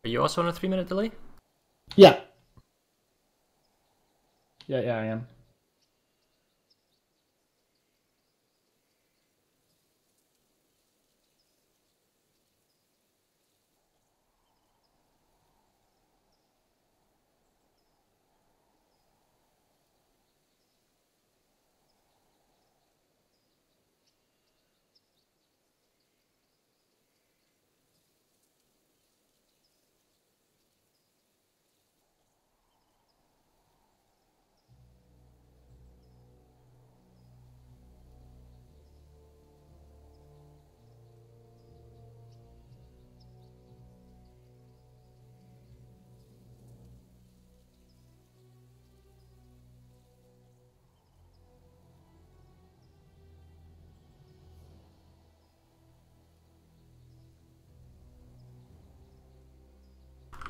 Are you also on a 3-minute delay? Yeah. Yeah, I am.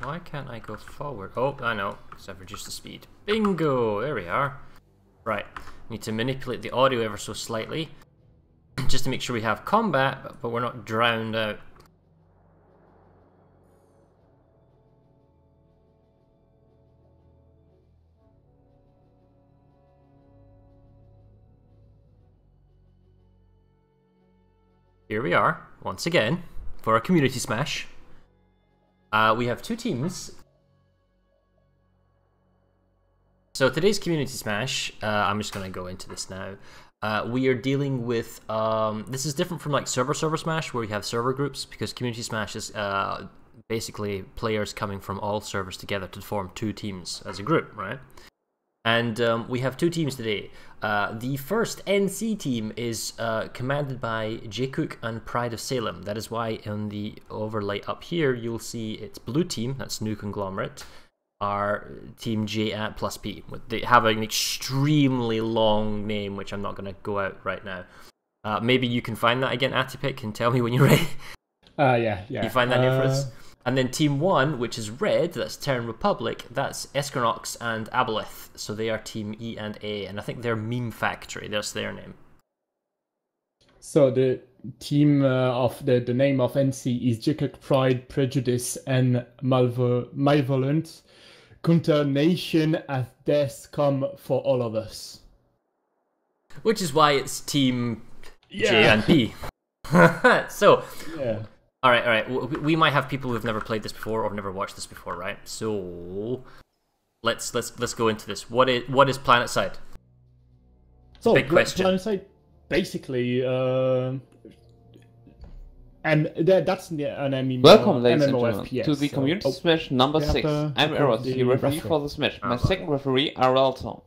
Why can't I go forward? Oh, I know, because I've reduced the speed. Bingo! There we are. Right, need to manipulate the audio ever so slightly, just to make sure we have combat, but we're not drowned out. Here we are, once again, for a community smash. We have 2 teams. So today's community smash, I'm just going to go into this now. We are dealing with, this is different from like server smash where we have server groups, because community smash is basically players coming from all servers together to form 2 teams as a group, right? And we have 2 teams today. The first NC team is commanded by J-Cook and Pride of Salem. That is why in the overlay up here you'll see it's blue team, that's New Conglomerate, are Team J at plus P. They have an extremely long name, which I'm not going to go out right now. Maybe you can find that again, Atipic, and tell me when you're ready. Yeah. You find that name for us? And then Team 1, which is red, that's Terran Republic, that's Eskernox and Aboleth. So they are Team E and A, and I think they're Meme Factory, that's their name. So the team of the name of NC is Jacob Pride, Prejudice, and Malevolent. Counter Nation as death come for all of us. Which is why it's Team J and P. So, yeah. All right. We might have people who've never played this before or never watched this before, right? So let's go into this. What is Planetside? So big question. Planetside, basically, and that's an MMO. Welcome, ladies and MMO gentlemen, FPS, to the Community Smash number 6. I'm Eros, the referee for the Smash. My second referee, Arelto.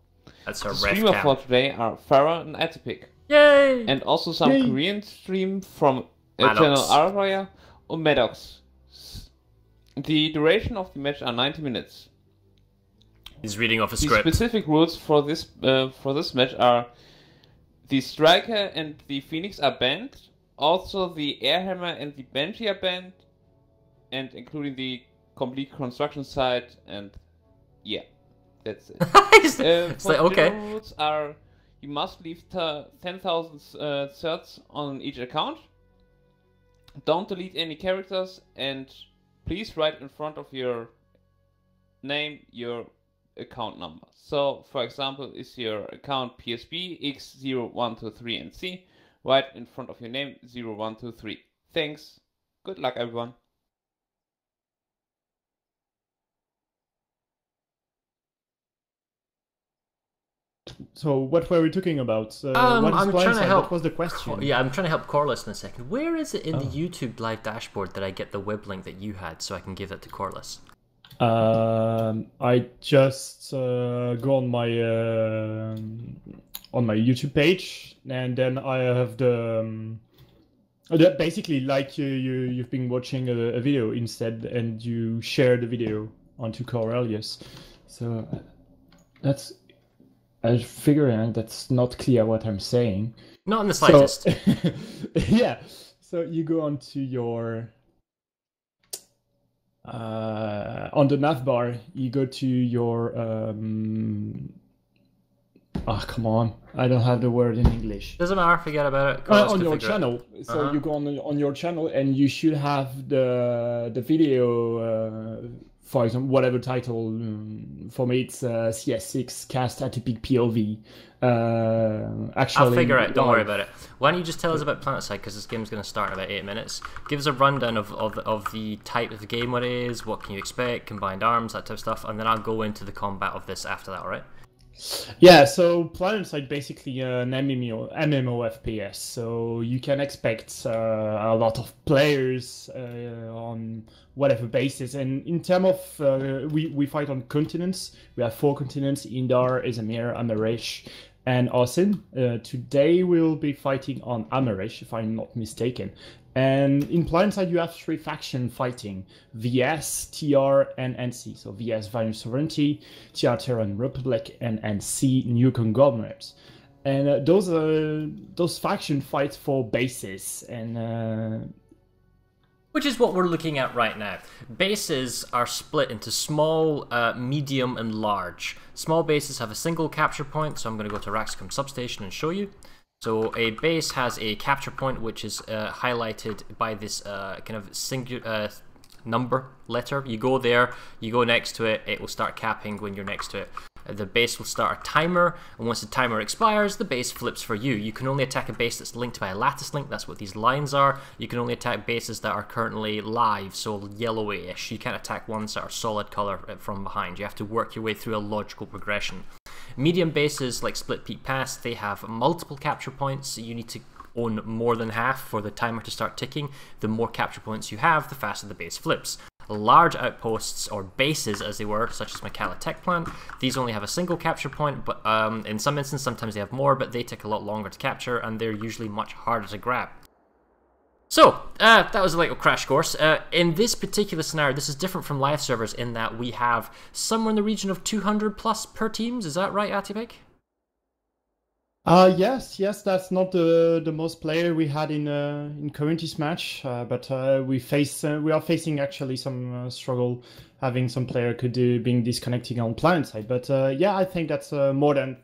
That's our The streamer for today are Farah and Atipic. Yay! And also some Korean stream from Maddox. channel Araya or Maddox. The duration of the match are 90 minutes. He's reading off a The script. specific rules for this match are: the Striker and the Phoenix are banned. Also, the Airhammer and the Banshee are banned, and including the complete construction site. And yeah, that's it. It's like, okay. General rules are: you must leave 10,000 certs on each account. Don't delete any characters, and please write in front of your name your account number. So, for example, is your account PSB X0123NC? Write in front of your name 0123. Thanks. Good luck, everyone. So what were we talking about? I'm trying to help. What was the question? Yeah, I'm trying to help Corliss in a second. Where is it in the YouTube live dashboard that I get the web link that you had so I can give that to Corliss? I just go on my YouTube page, and then I have the basically like you've been watching a video instead, and you share the video onto Corelius. So that's. I figure that's not clear what I'm saying. Not in the slightest. So, yeah. So you go onto your on the nav bar. You go to your Ah, come on. I don't have the word in English. Doesn't matter, forget about it. On your channel. So you go on your channel and you should have the video, for example, whatever title. For me, it's CS6 cast atypic POV. Actually, I'll figure it. Don't worry about it. Why don't you just tell us about Planetside, because this game's going to start in about 8 minutes. Give us a rundown of the type of the game, what it is, what can you expect, combined arms, that type of stuff, and then I'll go into the combat of this after that, alright? Yeah, so Planetside basically an MMO FPS, so you can expect a lot of players on whatever basis. And in terms of, we fight on continents. We have 4 continents: Indar, Izamir, Amerish, and Osin. Today we'll be fighting on Amerish, if I'm not mistaken. And in Planetside you have 3 factions fighting: VS, TR, and NC. So VS, Violent Sovereignty; TR, Terran Republic; and NC, New Conglomerates. And those factions fight for bases, and which is what we're looking at right now. Bases are split into small, medium, and large. Small bases have a single capture point, so I'm going to go to Raxcom Substation and show you. So a base has a capture point, which is highlighted by this kind of singular number letter. You go there, you go next to it, it will start capping when you're next to it. The base will start a timer, and once the timer expires, the base flips for you. You can only attack a base that's linked by a lattice link. That's what these lines are. You can only attack bases that are currently live, so yellowish. You can't attack ones that are solid color from behind. You have to work your way through a logical progression. Medium bases like Split Peak Pass, they have multiple capture points. You need to own more than half for the timer to start ticking. The more capture points you have, the faster the base flips. Large outposts, or bases as they were, such as Macalla Tech Plant, these only have a single capture point, but in some instances sometimes they have more, but they take a lot longer to capture, and they're usually much harder to grab. So, that was a little crash course. In this particular scenario, this is different from live servers in that we have somewhere in the region of 200 plus per teams. Is that right, Atipik? Yes, that's not the most player we had in community match, but we are facing actually some struggle, having some player being disconnecting on Planetside. But yeah, I think that's more than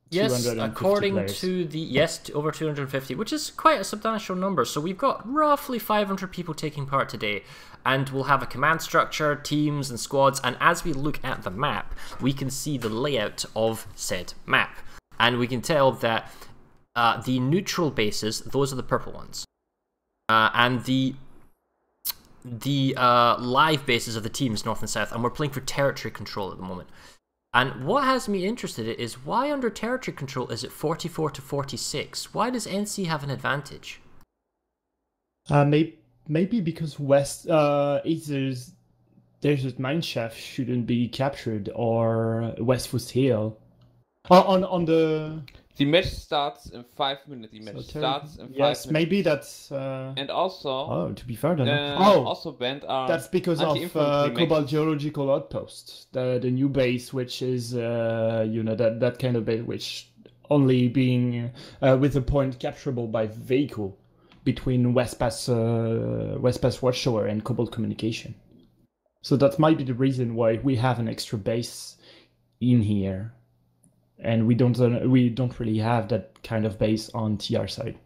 250 yes, according players. to the over 250, which is quite a substantial number. So we've got roughly 500 people taking part today, and we'll have a command structure, teams, and squads. And as we look at the map, we can see the layout of said map. And we can tell that the neutral bases, those are the purple ones. And the live bases are the teams, north and south. And we're playing for territory control at the moment. And what has me interested is why under territory control is it 44 to 46? Why does NC have an advantage? Maybe because West, either Desert Mineshaft shouldn't be captured, or West Foot Hill. On the match starts in 5 minutes. The match starts in 5 minutes. Yes, maybe that's. And also. Oh, to be fair, then. Also banned are. That's because of Cobalt Geological Outpost, the new base, which is that kind of base, which only being with a point capturable by vehicle between West Pass Watchtower and Cobalt Communication. So that might be the reason why we have an extra base in here. And we don't really have that kind of base on TR side.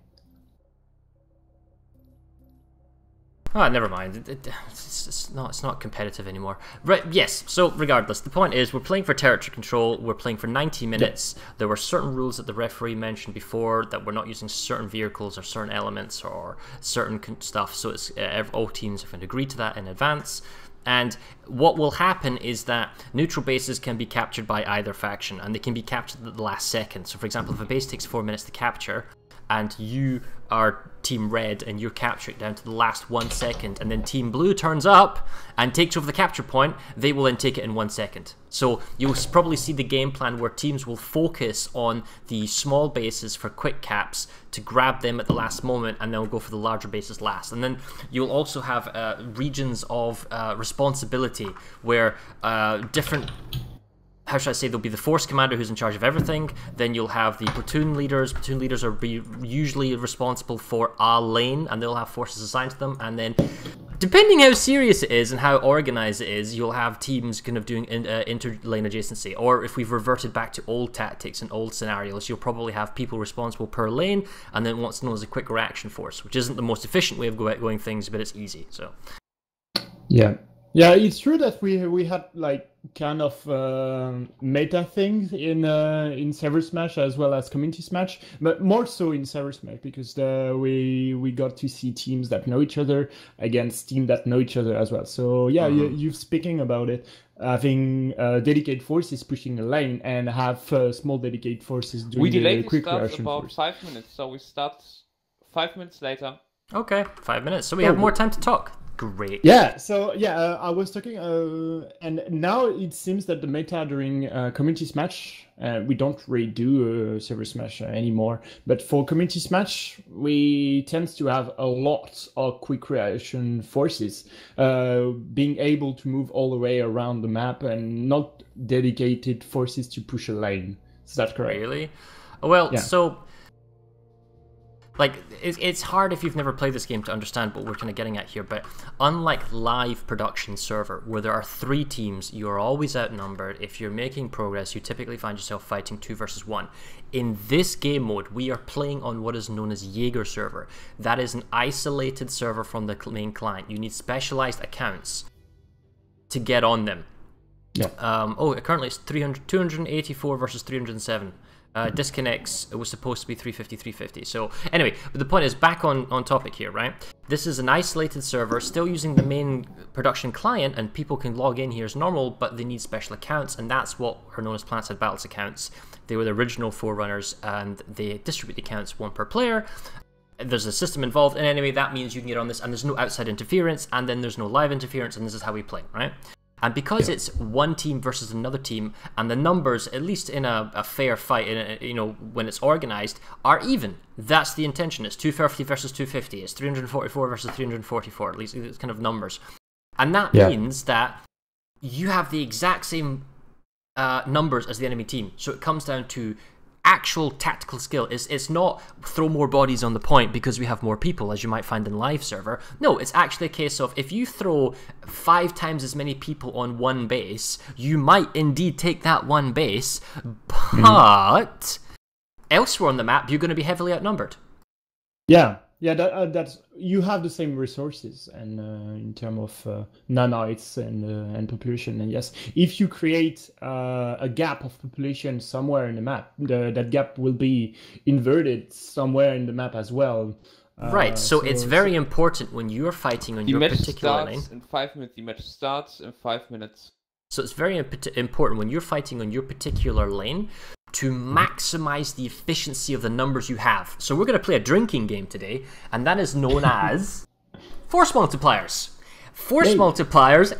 Ah, never mind. It's not competitive anymore. Right? Yes. So regardless, the point is we're playing for territory control. We're playing for 90 minutes. Yeah. There were certain rules that the referee mentioned before that we're not using certain vehicles or certain elements or certain stuff. So it's all teams have to agree to that in advance. And what will happen is that neutral bases can be captured by either faction, and they can be captured at the last second. So for example, if a base takes 4 minutes to capture, and you are Team Red and you're capturing down to the last 1 second, and then Team Blue turns up and takes over the capture point, they will then take it in 1 second. So you'll probably see the game plan where teams will focus on the small bases for quick caps to grab them at the last moment, and then we'll go for the larger bases last. And then you'll also have regions of responsibility where different... How should I say, there'll be the force commander who's in charge of everything, then you'll have the platoon leaders. Platoon leaders are usually responsible for a lane, and they'll have forces assigned to them, and then Depending how serious it is and how organized it is, you'll have teams kind of doing inter-lane adjacency. Or if we've reverted back to old tactics and old scenarios, you'll probably have people responsible per lane, and then what's known as a quick reaction force, which isn't the most efficient way of going things, but it's easy. So yeah, it's true that we had like kind of meta things in Server Smash as well as Community Smash, but more so in Server Smash because we got to see teams that know each other against teams that know each other as well. So yeah, you're speaking about it, having dedicated forces pushing a lane and have small dedicated forces doing the quick reaction about force. 5 minutes, so we start 5 minutes later. okay, 5 minutes. So we have more time to talk. Great. Yeah, so I was talking, and now it seems that the meta during Community Smash, we don't really do Server Smash anymore, but for Community Smash, we tend to have a lot of quick reaction forces, being able to move all the way around the map and not dedicated forces to push a lane. Is that correct? Really? Well, so... like, it's hard if you've never played this game to understand what we're kind of getting at here, but unlike live production server, where there are 3 teams, you're always outnumbered. If you're making progress, you typically find yourself fighting 2 versus 1. In this game mode, we are playing on what is known as Jaeger server. That is an isolated server from the main client. You need specialized accounts to get on them. Yeah. Currently it's 284 versus 307. Disconnects, it was supposed to be 350, 350. So anyway, but the point is, back on topic here, right? This is an isolated server, still using the main production client, and people can log in here as normal, but they need special accounts, and that's what are known as Planetside Battles accounts. They were the original forerunners, and they distribute the accounts 1 per player. There's a system involved, and anyway, that means you can get on this, and there's no outside interference, and then there's no live interference, and this is how we play, right? And because it's one team versus another team, and the numbers, at least in a fair fight, when it's organized, are even. That's the intention. It's 250 versus 250. It's 344 versus 344. At least it's kind of numbers. And that means that you have the exact same numbers as the enemy team. So it comes down to actual tactical skill. It's not throw more bodies on the point because we have more people, as you might find in live server. No, it's actually a case of if you throw 5 times as many people on one base, you might indeed take that one base, but elsewhere on the map, you're going to be heavily outnumbered. Yeah, that's you have the same resources, and in terms of nanites and population, and yes, if you create a gap of population somewhere in the map, that gap will be inverted somewhere in the map as well. Right, so it's very important when you're fighting on your particular lane. In 5 minutes. The match starts in 5 minutes. So it's very important when you're fighting on your particular lane to maximize the efficiency of the numbers you have. So we're going to play a drinking game today, and that is known as force multipliers. Force multipliers,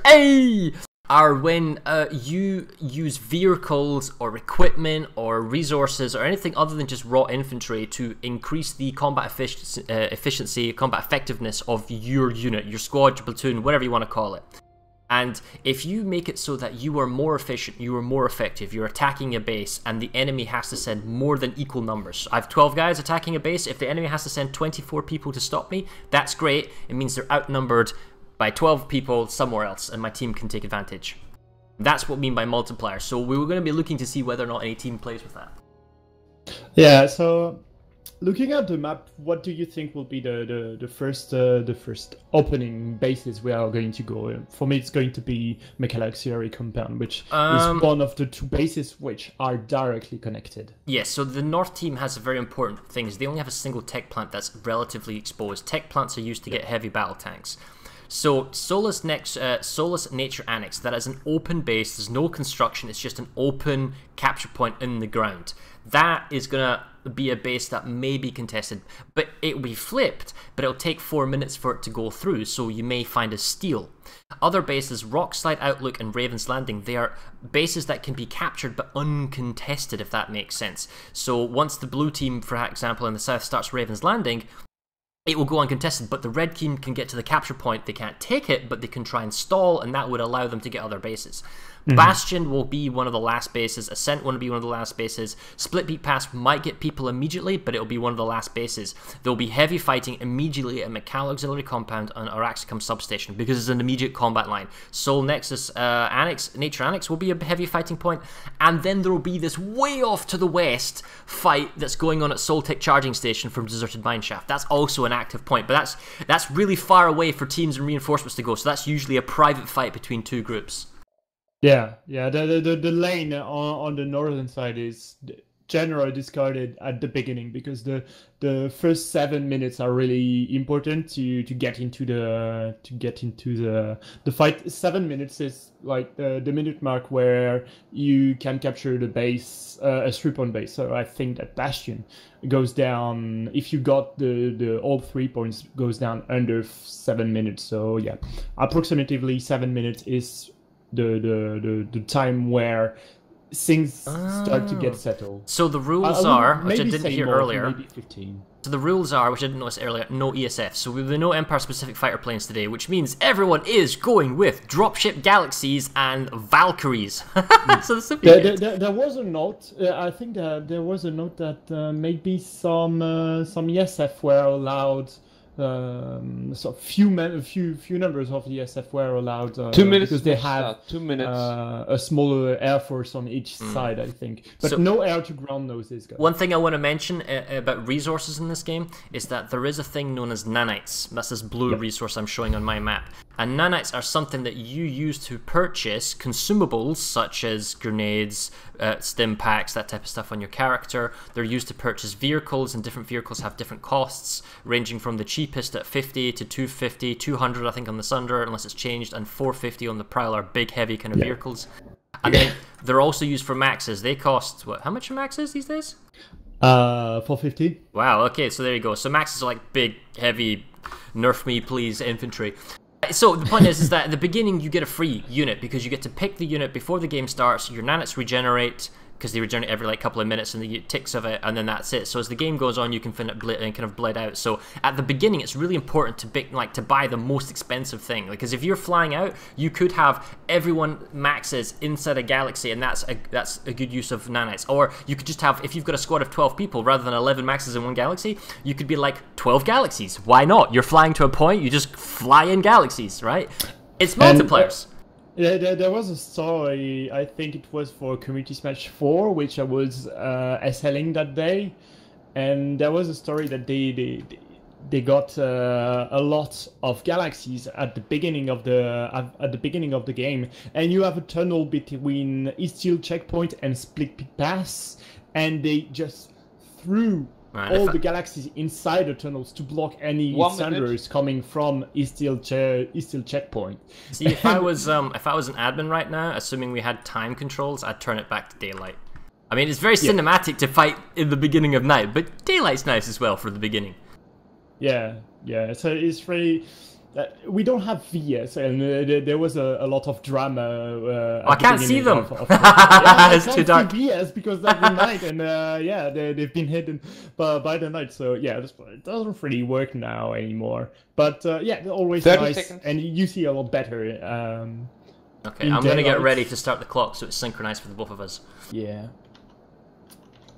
are when you use vehicles or equipment or resources or anything other than just raw infantry to increase the combat efficiency, combat effectiveness of your unit, your squad, your platoon, whatever you want to call it. And if you make it so that you are more efficient, you are more effective, you're attacking a base, and the enemy has to send more than equal numbers. I have 12 guys attacking a base. If the enemy has to send 24 people to stop me, that's great. It means they're outnumbered by 12 people somewhere else, and my team can take advantage. That's what we mean by multiplier. So we were going to be looking to see whether or not any team plays with that. Yeah, so looking at the map, what do you think will be the first opening bases we are going to go? For me, it's going to be Mechanical Auxiliary Compound, which is one of the 2 bases which are directly connected. Yes, so the North team has a very important thing, is they only have a single tech plant that's relatively exposed. Tech plants are used to get heavy battle tanks. So Solus Nature Annex, that is an open base, there's no construction, it's just an open capture point in the ground. That is going to be a base that may be contested, but it will be flipped, but it'll take 4 minutes for it to go through, so you may find a steal. Other bases, Rockslide Outlook and Raven's Landing, they are bases that can be captured but uncontested, if that makes sense. So once the blue team, for example, in the south starts Raven's Landing, it will go uncontested, but the red team can get to the capture point. They can't take it, but they can try and stall, and that would allow them to get other bases. Bastion will be one of the last bases. Ascent will be one of the last bases. Split Peak Pass might get people immediately, but it'll be one of the last bases. There'll be heavy fighting immediately at McCall Auxiliary Compound and Araxicum Substation because it's an immediate combat line. Soul Nexus Annex, Nature Annex will be a heavy fighting point, and then there will be this way off to the west fight that's going on at Soltech Charging Station from Deserted Mineshaft. That's also an active point, but that's really far away for teams and reinforcements to go, so that's usually a private fight between two groups. Yeah. The lane on the northern side is generally discarded at the beginning because the first 7 minutes are really important to get into the fight. 7 minutes is like the minute mark where you can capture the base, a 3-point base. So I think that Bastion goes down, if you got the all 3 points, goes down under 7 minutes. So yeah, approximately 7 minutes is the time where things start to get settled. So the rules are, which I didn't hear earlier. Maybe 15. So the rules are, which I didn't notice earlier, no ESF. So we have no Empire-specific fighter planes today, which means everyone is going with dropship Galaxies and Valkyries. So this will be there was a note. I think that there was a note that maybe some ESF were allowed. So few numbers of the SF were allowed 2 minutes because they have 2 minutes. A smaller air force on each side, I think, but so, no air to ground noses. One thing I want to mention about resources in this game is that there is a thing known as nanites. That's this blue resource I'm showing on my map. And nanites are something that you use to purchase consumables such as grenades, stim packs, that type of stuff on your character. They're used to purchase vehicles, and different vehicles have different costs, ranging from the cheapest at 50 to 250, 200 I think on the Sunder, unless it's changed, and 450 on the Prowler, big heavy kind of vehicles. And then they're also used for maxes. They cost, what, how much are maxes these days? 450. Wow, okay, so there you go. So maxes are like big, heavy, nerf me please infantry. So the point is that at the beginning you get a free unit because you get to pick the unit before the game starts. Your nanites regenerate because they regenerate every like couple of minutes, and they get ticks of it, and then that's it. So as the game goes on, you can kind of bled out. So at the beginning, it's really important to buy the most expensive thing, because if you're flying out, you could have everyone maxes inside a galaxy, and that's a good use of nanites. Or you could just have, if you've got a squad of 12 people rather than 11 maxes in one galaxy, you could be like 12 galaxies. Why not? You're flying to a point, you just fly in galaxies, right? It's multipliers. Yeah, there was a story, I think it was for Community Smash 4, which I was SLing that day, and there was a story that they got a lot of galaxies at the beginning of the game, and you have a tunnel between Easthill Checkpoint and Split Peak Pass, and they just threw all the galaxies inside the tunnels to block any Thunderers coming from Easthill Checkpoint. See, if I was an admin right now, assuming we had time controls, I'd turn it back to daylight. I mean, it's very cinematic to fight in the beginning of night, but daylight's nice as well for the beginning. Yeah. So it's very. We don't have VS, and there was a lot of drama. I can't see them. It's too dark. VS because that's the night, and they've been hidden by the night. So yeah, it doesn't really work now anymore. But always 30 nice, seconds. and you see a lot better. Okay, I'm gonna get ready to start the clock so it's synchronized for the both of us. Yeah.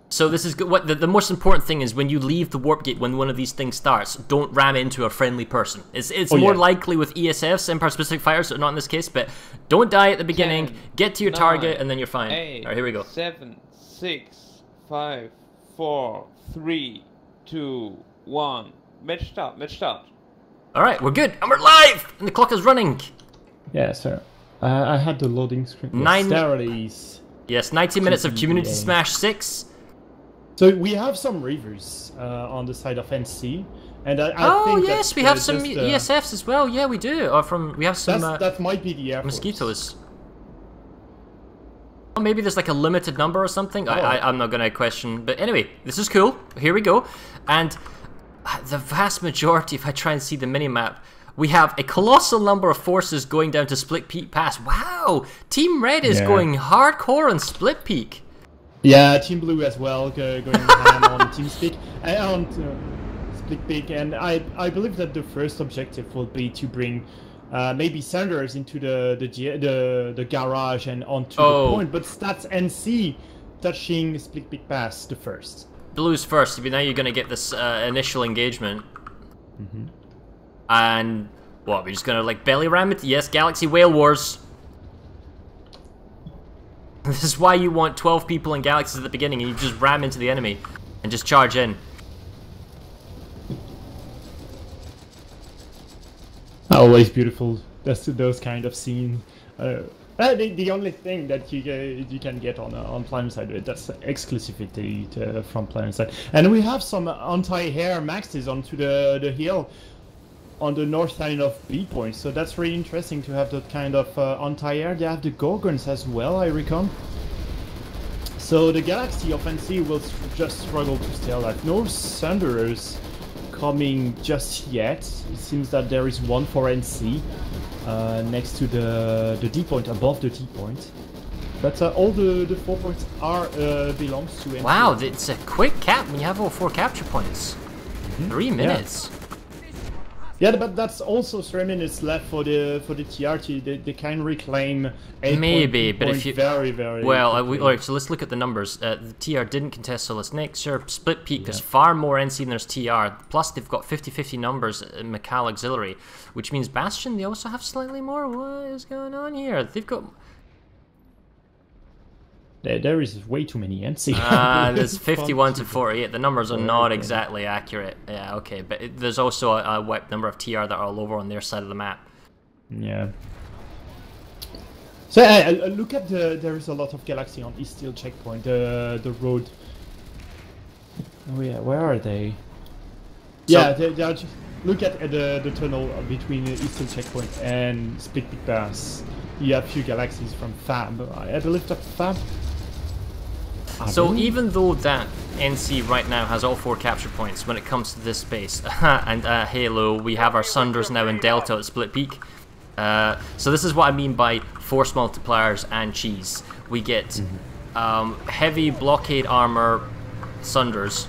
So this is good. What the most important thing is when you leave the warp gate, when one of these things starts, don't ram into a friendly person. It's more likely with ESFs, Empire Specific Fighters, so not in this case, but don't die at the beginning, 10, get to your 9, target, and then you're fine. 8, Alright, here we go. 7, 6, 5, 4, 3, 2, 1. Match start. Alright, we're good, and we're live! And the clock is running! Yeah, sir. I had the loading screen. Yes, 90 minutes of Community Smash 6. So we have some Reavers on the side of NC, and I think yes, we have some ESFs as well. Yeah, we do. We have some. That might be the Air Force. Mosquitoes. Oh, maybe there's like a limited number or something. I'm not gonna question, but anyway, this is cool. Here we go, and the vast majority, if I try and see the minimap, we have a colossal number of forces going down to Split Peak Pass. Wow, Team Red is going hardcore on Split Peak. Yeah, Team Blue as well, going ham on TeamSpeak and on Split Peak, and I believe that the first objective will be to bring maybe Sanders into the garage and onto Oh. the point, but that's NC touching Split Big Pass the first. Blue's first, but now you're going to get this initial engagement. And what, we're just going to like belly ram it? Yes, Galaxy Whale Wars. This is why you want 12 people in Galaxies at the beginning, and you just ram into the enemy and just charge in. Always beautiful. That's those kind of scenes. The only thing that you can get on Planetside, that's exclusivity from Planetside. And we have some anti-air maxes onto the hill on the north side of B point, so that's really interesting to have that kind of anti-air. They have the Gorgons as well, I reckon. So the Galaxy of NC will just struggle to stay alive. No Thunderers coming just yet. It seems that there is one for NC next to the D point, above the T point. But all the 4 points are belongs to NC. Wow, it's a quick cap when you have all 4 capture points. 3 minutes. Yeah, but that's also 3 minutes left for the TRT. They can reclaim 8 Maybe, but if you very well, alright. So let's look at the numbers. The TR didn't contest Solus Nexus. Split Peak is far more NC than there's TR. Plus, they've got 50-50 numbers in Macau Auxiliary, which means Bastion they also have slightly more. What is going on here? They've got. There is way too many NC. There's 51 to 48. The numbers are not exactly accurate. Yeah, okay, but there's also a wiped number of TR that are all over on their side of the map. Yeah. So look at there is a lot of Galaxy on East Steel checkpoint. The road. Oh yeah, where are they? Yeah, they are just, look at the tunnel between East Steel checkpoint and Split Big Pass. You have few Galaxies from Fab. I believe that Fab. So even though that NC right now has all 4 capture points when it comes to this space, and Halo, we have our Sunders now in Delta at Split Peak. So this is what I mean by force multipliers and cheese. We get heavy blockade armor Sunders,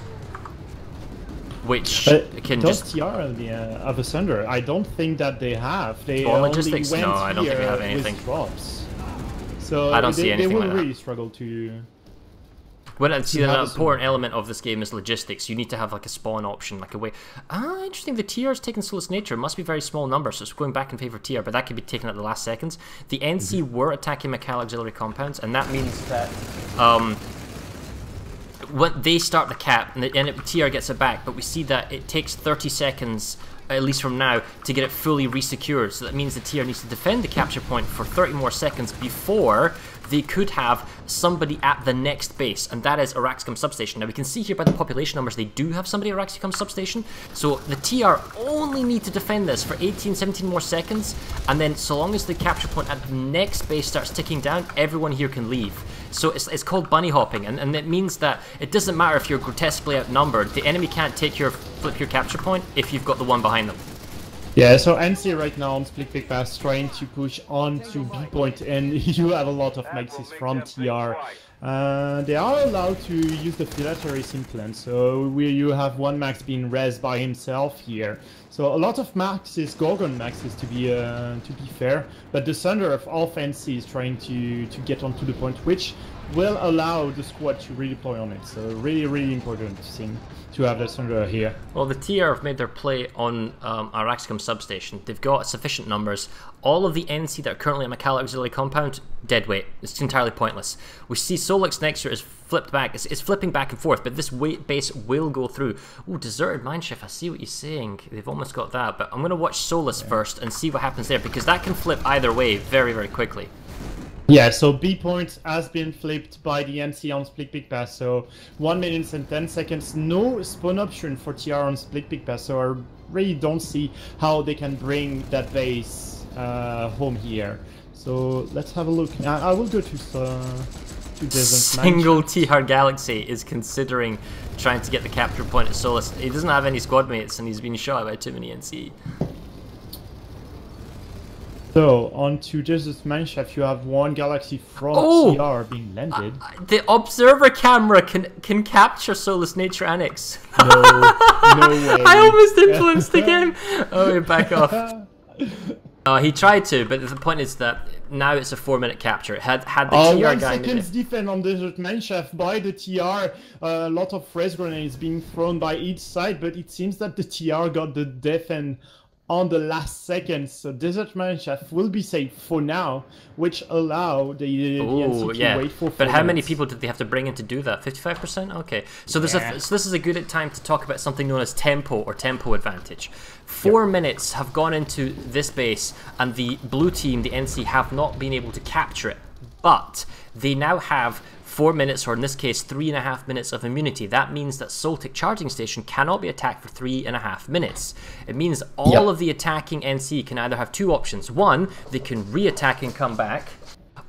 which can just... TR have a Sunder? I don't think that they have. They Or only logistics? went No, I don't think they have anything. with drops. So I don't see anything they will like that. really struggle to... Well, see, an important element of this game is logistics. You need to have like a spawn option, like a way. Interesting. The TR's taking Solus Nature. It must be very small numbers, so it's going back in favor of TR, but that could be taken at the last seconds. The NC were attacking Macau Auxiliary compounds, and that means that when they start the cap and TR gets it back, but we see that it takes 30 seconds, at least from now, to get it fully resecured. So that means the TR needs to defend the capture point for 30 more seconds before they could have somebody at the next base, and that is Araxicum Substation. Now we can see here by the population numbers they do have somebody at Araxicum Substation, so the TR only need to defend this for 18-17 more seconds, and then so long as the capture point at the next base starts ticking down, everyone here can leave. So it's called bunny hopping, and it means that it doesn't matter if you're grotesquely outnumbered, the enemy can't flip your capture point if you've got the one behind them. Yeah, so NC right now on Split Big Pass trying to push on to B point, and you have a lot of maxes from TR. They are allowed to use the Philatory implant, so you have one max being res by himself here. So a lot of maxes, Gorgon maxes to be fair, but the Thunder of NC is trying to get onto the point, which will allow the squad to redeploy on it. So really important thing to have the Thunder here. Well, the TR have made their play on Araxicum Substation. They've got sufficient numbers. All of the NC that are currently at Macau Auxiliary Compound, dead weight. It's entirely pointless. We see Solix Nexus is flipped back. It's flipping back and forth, but this weight base will go through. Ooh, Deserted Mineshift, I see what you're saying. They've almost got that, but I'm going to watch Solus first and see what happens there, because that can flip either way very quickly. Yeah, so B point has been flipped by the NC on Split Big Pass, so 1 minute and 10 seconds, no spawn option for TR on Split Big Pass, so I really don't see how they can bring that base home here. So let's have a look. I will go to Single TR Galaxy is considering trying to get the capture point at Solus. He doesn't have any squad mates and he's been shot by too many NC. So, on to Desert Mineshaft, you have one Galaxy from TR being landed. The observer camera can capture Solus Nature Annex. No way. I almost influenced the game. Oh, back off. He tried to, but the point is that now it's a 4-minute capture. Had the TR 1 guy... seconds defense on Desert Mineshaft by the TR. A lot of res grenades being thrown by each side, but it seems that the TR got the defense on the last seconds. So Desert Mineshaft will be safe for now, which allow the NC to wait for 4 But how many minutes. people did they have to bring in to do that? 55%? Okay. So there's so this is a good time to talk about something known as tempo or tempo advantage. 4 minutes have gone into this base, and the blue team, the NC, have not been able to capture it. But they now have 4 minutes, or in this case 3.5 minutes of immunity. That means that Soltic Charging Station cannot be attacked for 3.5 minutes. It means all of the attacking NC can either have two options. One, they can re-attack and come back,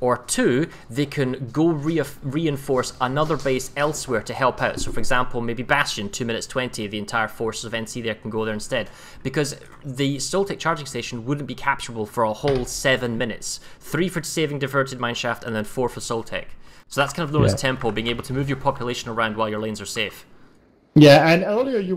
or two, they can go reinforce another base elsewhere to help out. So for example, maybe Bastion, 2 minutes 20, the entire forces of NC there can go there instead. Because the Soltic Charging Station wouldn't be capturable for a whole 7 minutes. 3 for saving Diverted Mineshaft, and then 4 for Soltic. So that's kind of known as tempo, being able to move your population around while your lanes are safe. Yeah, and earlier you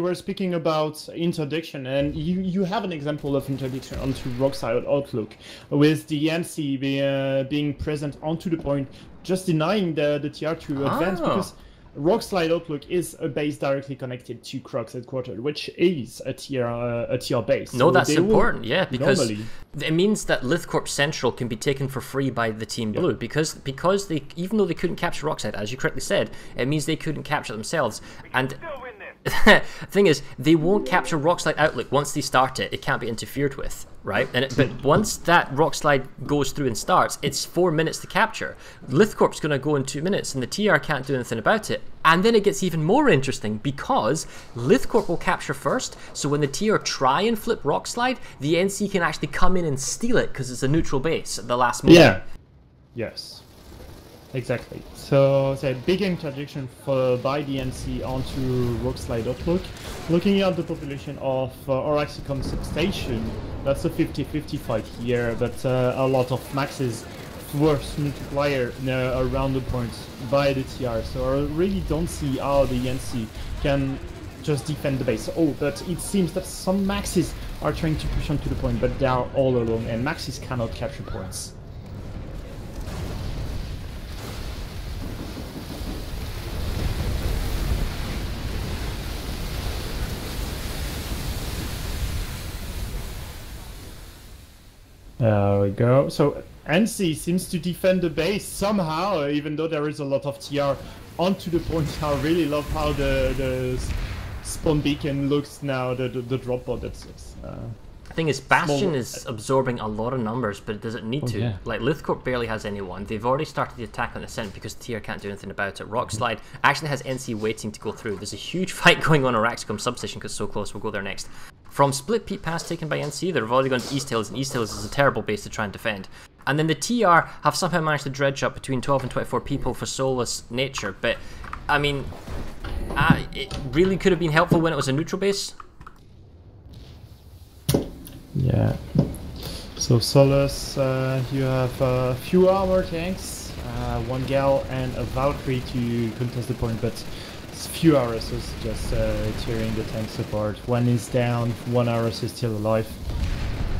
were speaking about interdiction, and you have an example of interdiction onto Rockside Outlook, with the NC being present onto the point, just denying the TR to advance, because Rockslide Outlook is a base directly connected to Croc's headquarters, which is a TR base. No, so that's important, yeah, because normally... it means that Lithcorp Central can be taken for free by the Team Blue, because they, even though they couldn't capture Rockside, as you correctly said, it means they couldn't capture themselves. And the thing is, they won't capture Rockslide Outlook once they start it. It can't be interfered with, right? But once that Rockslide goes through and starts, it's 4 minutes to capture. Lithcorp's going to go in 2 minutes, and the TR can't do anything about it. And then it gets even more interesting, because Lithcorp will capture first, so when the TR try and flip Rockslide, the NC can actually come in and steal it, because it's a neutral base at the last moment. Yeah. Yes. Exactly. So it's a big interdiction by the NC onto Rockslide Outlook. Looking at the population of Oraxicom substation, that's a 50-50 fight here, but a lot of maxes force multiplier around the point by the TR. So I really don't see how the NC can just defend the base. Oh, but it seems that some maxes are trying to push onto the point, but they are all alone, and maxes cannot capture points. There we go. So NC seems to defend the base somehow, even though there is a lot of TR onto the point. I really love how the spawn beacon looks now, the drop pod. That's the thing is, Bastion is absorbing a lot of numbers, but it doesn't need to. Yeah. Like, Lithcorp barely has anyone. They've already started the attack on Ascent because TR can't do anything about it. Rockslide actually has NC waiting to go through. There's a huge fight going on Oraxicom substation because it's so close. We'll go there next. From Split Peak Pass taken by NC, they've already gone to East Hills, and East Hills is a terrible base to try and defend. And then the TR have somehow managed to dredge up between 12 and 24 people for soulless nature, but, I mean, it really could have been helpful when it was a neutral base. Yeah. So Solus, you have a few armor tanks, one Gal and a Valkyrie to contest the point, but few RSs just tearing the tanks apart. One is down, one RS is still alive.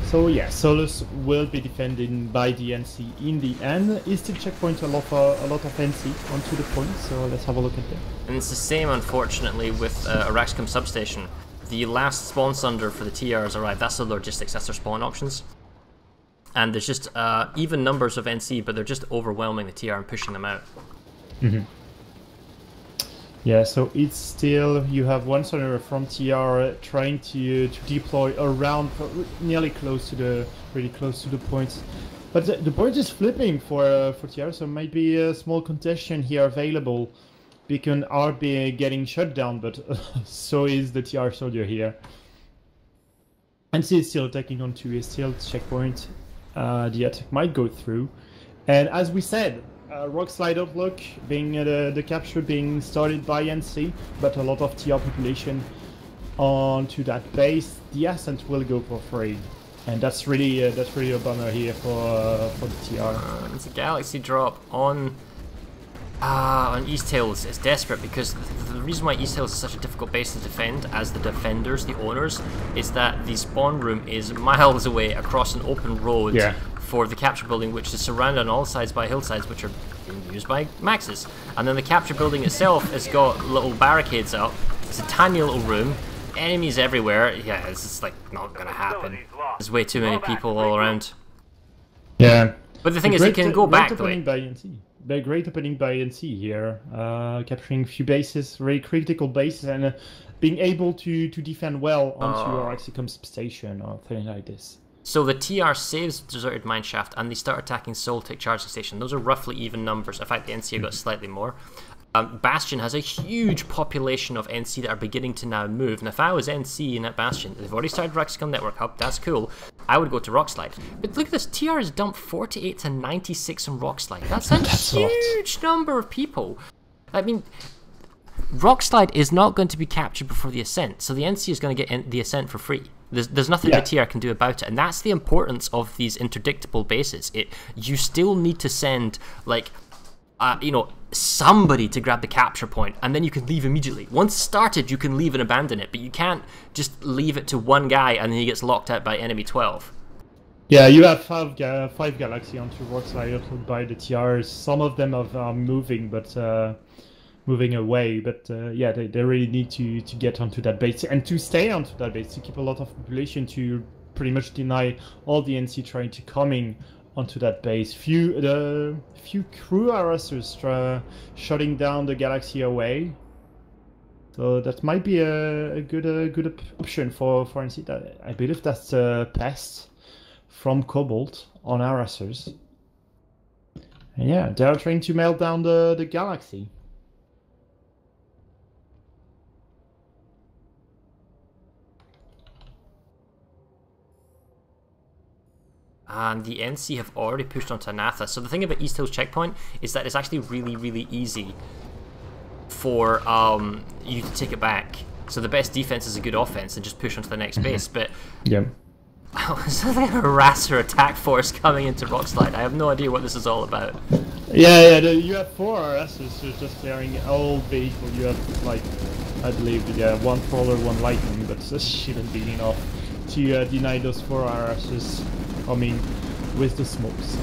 So yeah, Solus will be defended by the NC in the end. Is still checkpoint a lot of NC onto the point, so let's have a look at that. And it's the same, unfortunately, with Oraxicom substation. The last spawn sunder for the TR has arrived. That's the logistics, that's their spawn options. And there's just even numbers of NC, but they're just overwhelming the TR and pushing them out. Mm-hmm. Yeah, so it's still, you have one sunder from TR trying to deploy around, nearly close to the, really close to the point. But the point is flipping for TR, so might be a small contention here available. Beacon are getting shut down, but so is the TR soldier here. NC is still attacking onto a still checkpoint. The attack might go through. And as we said, Rockslide Outlook being the capture being started by NC, but a lot of TR population onto that base. The Ascent will go for free, and that's really a bummer here for the TR. It's a Galaxy drop on On East Hills, it's desperate because the reason why East Hills is such a difficult base to defend as the defenders, the owners, is that the spawn room is miles away across an open road for the capture building, which is surrounded on all sides by hillsides, which are being used by maxes. And then the capture building itself has got little barricades up. It's a tiny little room. Enemies everywhere. Yeah, it's just like not gonna happen. There's way too many people all around. Yeah. But the thing is, it can go back the way. The great opening by NC here, capturing a few bases, very critical bases, and being able to defend well onto our Axicom substation or something like this. So the TR saves Deserted Mineshaft and they start attacking Soltic Charging Station. Those are roughly even numbers. In fact, the NC have got slightly more. Bastion has a huge population of NC that are beginning to now move. And if I was NC in that Bastion, they've already started Axicom Network Hub, that's cool. I would go to Rockslide. But look at this, TR has dumped 48 to 96 on Rockslide. That's a huge number of people. I mean, Rockslide is not going to be captured before the Ascent, so the NC is going to get the Ascent for free. There's nothing the TR can do about it, and that's the importance of these interdictable bases. You still need to send, like, you know, somebody to grab the capture point, and then you can leave immediately. Once started, you can leave and abandon it, but you can't just leave it to one guy and then he gets locked out by enemy 12. Yeah, you have five Galaxy onto Rockslide by the TRs. Some of them are moving, but moving away. But yeah, they really need to get onto that base and to stay onto that base to keep a lot of population to pretty much deny all the NC trying to coming onto that base. Few crew harassers shutting down the Galaxy away. So that might be a good option for NC. I believe that's Pest from Cobalt on harassers. And yeah, they're trying to melt down the Galaxy. And the NC have already pushed onto Anatha. So the thing about East Hills Checkpoint is that it's actually really, really easy for you to take it back. So the best defense is a good offense and just push onto the next base. But yeah, is there a harasser attack force coming into Rockslide? I have no idea what this is all about. Yeah. You have 4 harassers who are just clearing all vehicle. You have, like, I believe, one crawler, 1 lightning, but this shouldn't be enough to deny those 4 harassers coming with the smokes.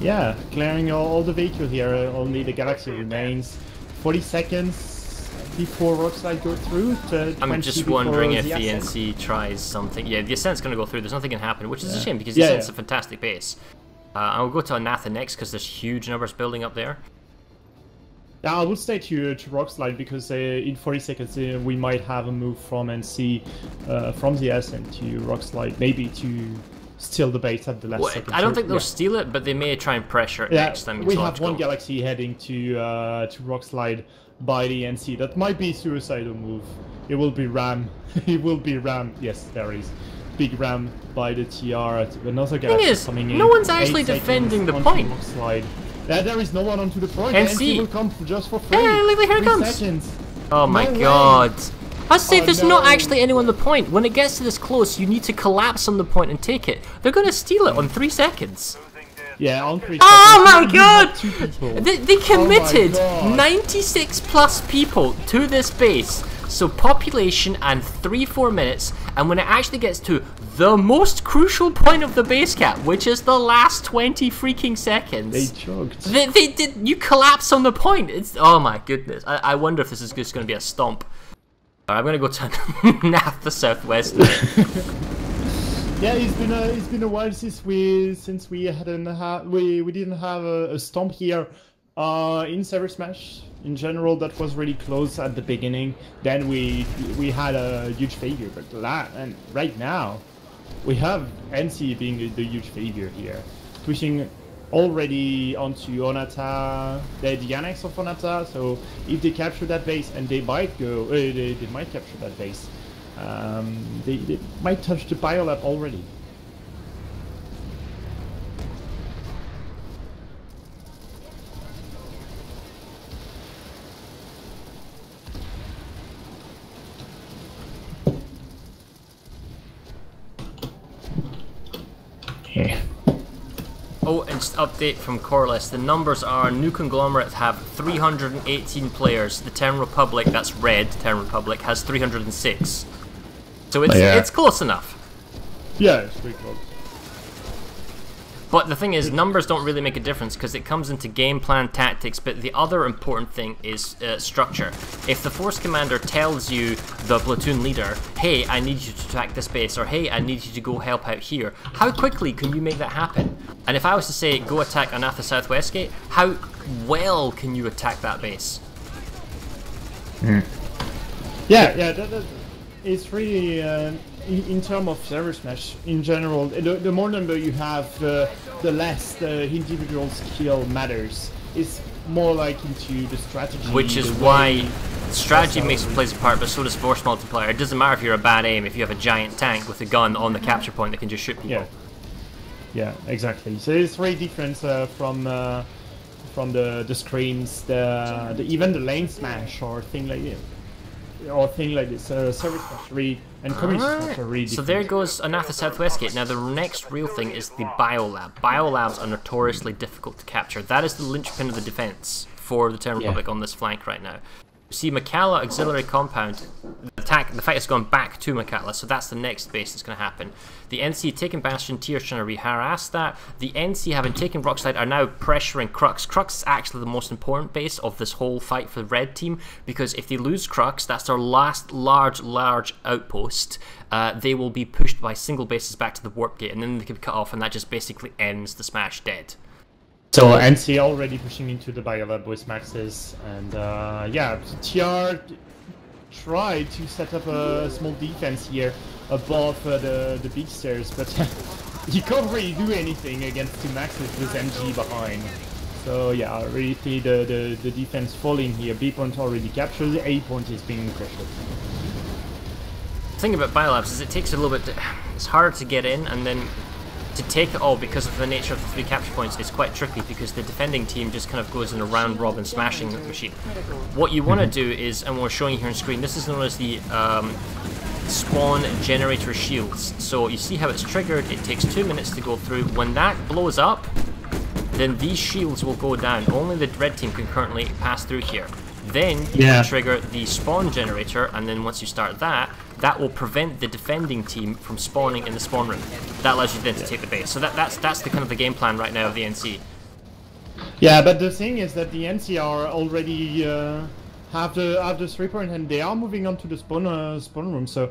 Yeah, clearing all the vehicles here. Only the Galaxy remains. 40 seconds before Rockslide go through. I'm just wondering if the NC tries something. Yeah, the Ascent's going to go through. There's nothing can happen, which is a shame because the Ascent's a fantastic base. I'll go to Anatha next because there's huge numbers building up there. Yeah, I will stay to Rockslide because in 40 seconds we might have a move from NC from the Ascent to Rockslide, maybe to steal the base at the last second. I don't think they'll steal it, but they may try and pressure it next time. We have 1 Galaxy heading to Rockslide by the NC. That might be a suicidal move. It will be ram. It will be ram. Yes, there is. Big ram by the TR. Another Galaxy coming in. No one's actually defending the point. Rockslide. There is no one onto the point. NC will come just for free. Hey, look, here it comes. Seconds. Oh my god. I say there's not actually anyone on the point. When it gets to this close, you need to collapse on the point and take it. They're going to steal it on 3 seconds. Yeah, on 3 seconds. Oh my god! They committed 96 plus people to this base. So population and 3-4 minutes, and when it actually gets to the most crucial point of the base cap, which is the last 20 freaking seconds, they choked. They did. You collapse on the point. It's, oh my goodness. I wonder if this is just going to be a stomp. Right, I'm going to go to Nath, the southwest. Yeah, it's been a while since we didn't have a stomp here in Server Smash. In general, that was really close at the beginning. Then we had a huge failure, but right now we have NC being the huge failure here, pushing already onto Onata, the annex of Onata. So if they capture that base, and they might go, they might capture that base. They might touch the biolab already. Yeah. Oh, and just update from Coreless. The numbers are New Conglomerate have 318 players. The Terran Republic, that's red, Terran Republic, has 306. So it's close enough. Yeah, it's pretty close. But the thing is, numbers don't really make a difference because it comes into game plan, tactics, but the other important thing is structure. If the force commander tells you, the platoon leader, hey, I need you to attack this base, or hey, I need you to go help out here, how quickly can you make that happen? And if I was to say, go attack Anatha Southwest Gate, how well can you attack that base? Yeah, it's really, in terms of server smash, in general, the more number you have, the less the individual skill matters. It's more like into the strategy. Which is why strategy plays a part, but so does force multiplier. It doesn't matter if you're a bad aim, if you have a giant tank with a gun on the capture point that can just shoot people. Yeah, exactly. So it's very different from the screens, even the lane smash or thing like it. Or thing like this, service smash really, and community smash are really different. So there goes Anatha Southwest Gate. Now the next real thing is the biolab. Biolabs are notoriously difficult to capture. That is the linchpin of the defense for the Terran Republic on this flank right now. See, Makala Auxiliary Compound, the fight has gone back to Makala, so that's the next base that's going to happen. The NC taking Bastion, Tiers trying to re-harass that. The NC, having taken Rockslide, are now pressuring Crux. Crux is actually the most important base of this whole fight for the red team, because if they lose Crux, that's their last large outpost. They will be pushed by single bases back to the warp gate, and then they can be cut off, and that just basically ends the smash dead. So NC already pushing into the biolab with maxes, and yeah, TR tried to set up a small defense here above the big stairs, but he can't really do anything against two maxes with MG behind. So yeah, I really see the defense falling here. B point already captured, A point is being crushed. The thing about biolabs is it takes a little bit, it's harder to get in, and then to take it all, because of the nature of the 3 capture points, is quite tricky because the defending team just kind of goes in a round robin smashing machine. What you want to do is, and we're showing here on screen, this is known as the spawn generator shields. So you see how it's triggered, it takes 2 minutes to go through. When that blows up, then these shields will go down. Only the red team can currently pass through here. Then you can trigger the spawn generator, and then once you start that, that will prevent the defending team from spawning in the spawn room. That allows you then to take the base. So that's the kind of the game plan right now of the NC. Yeah, but the thing is that the NC are already have the 3 point, and they are moving on to the spawn room. So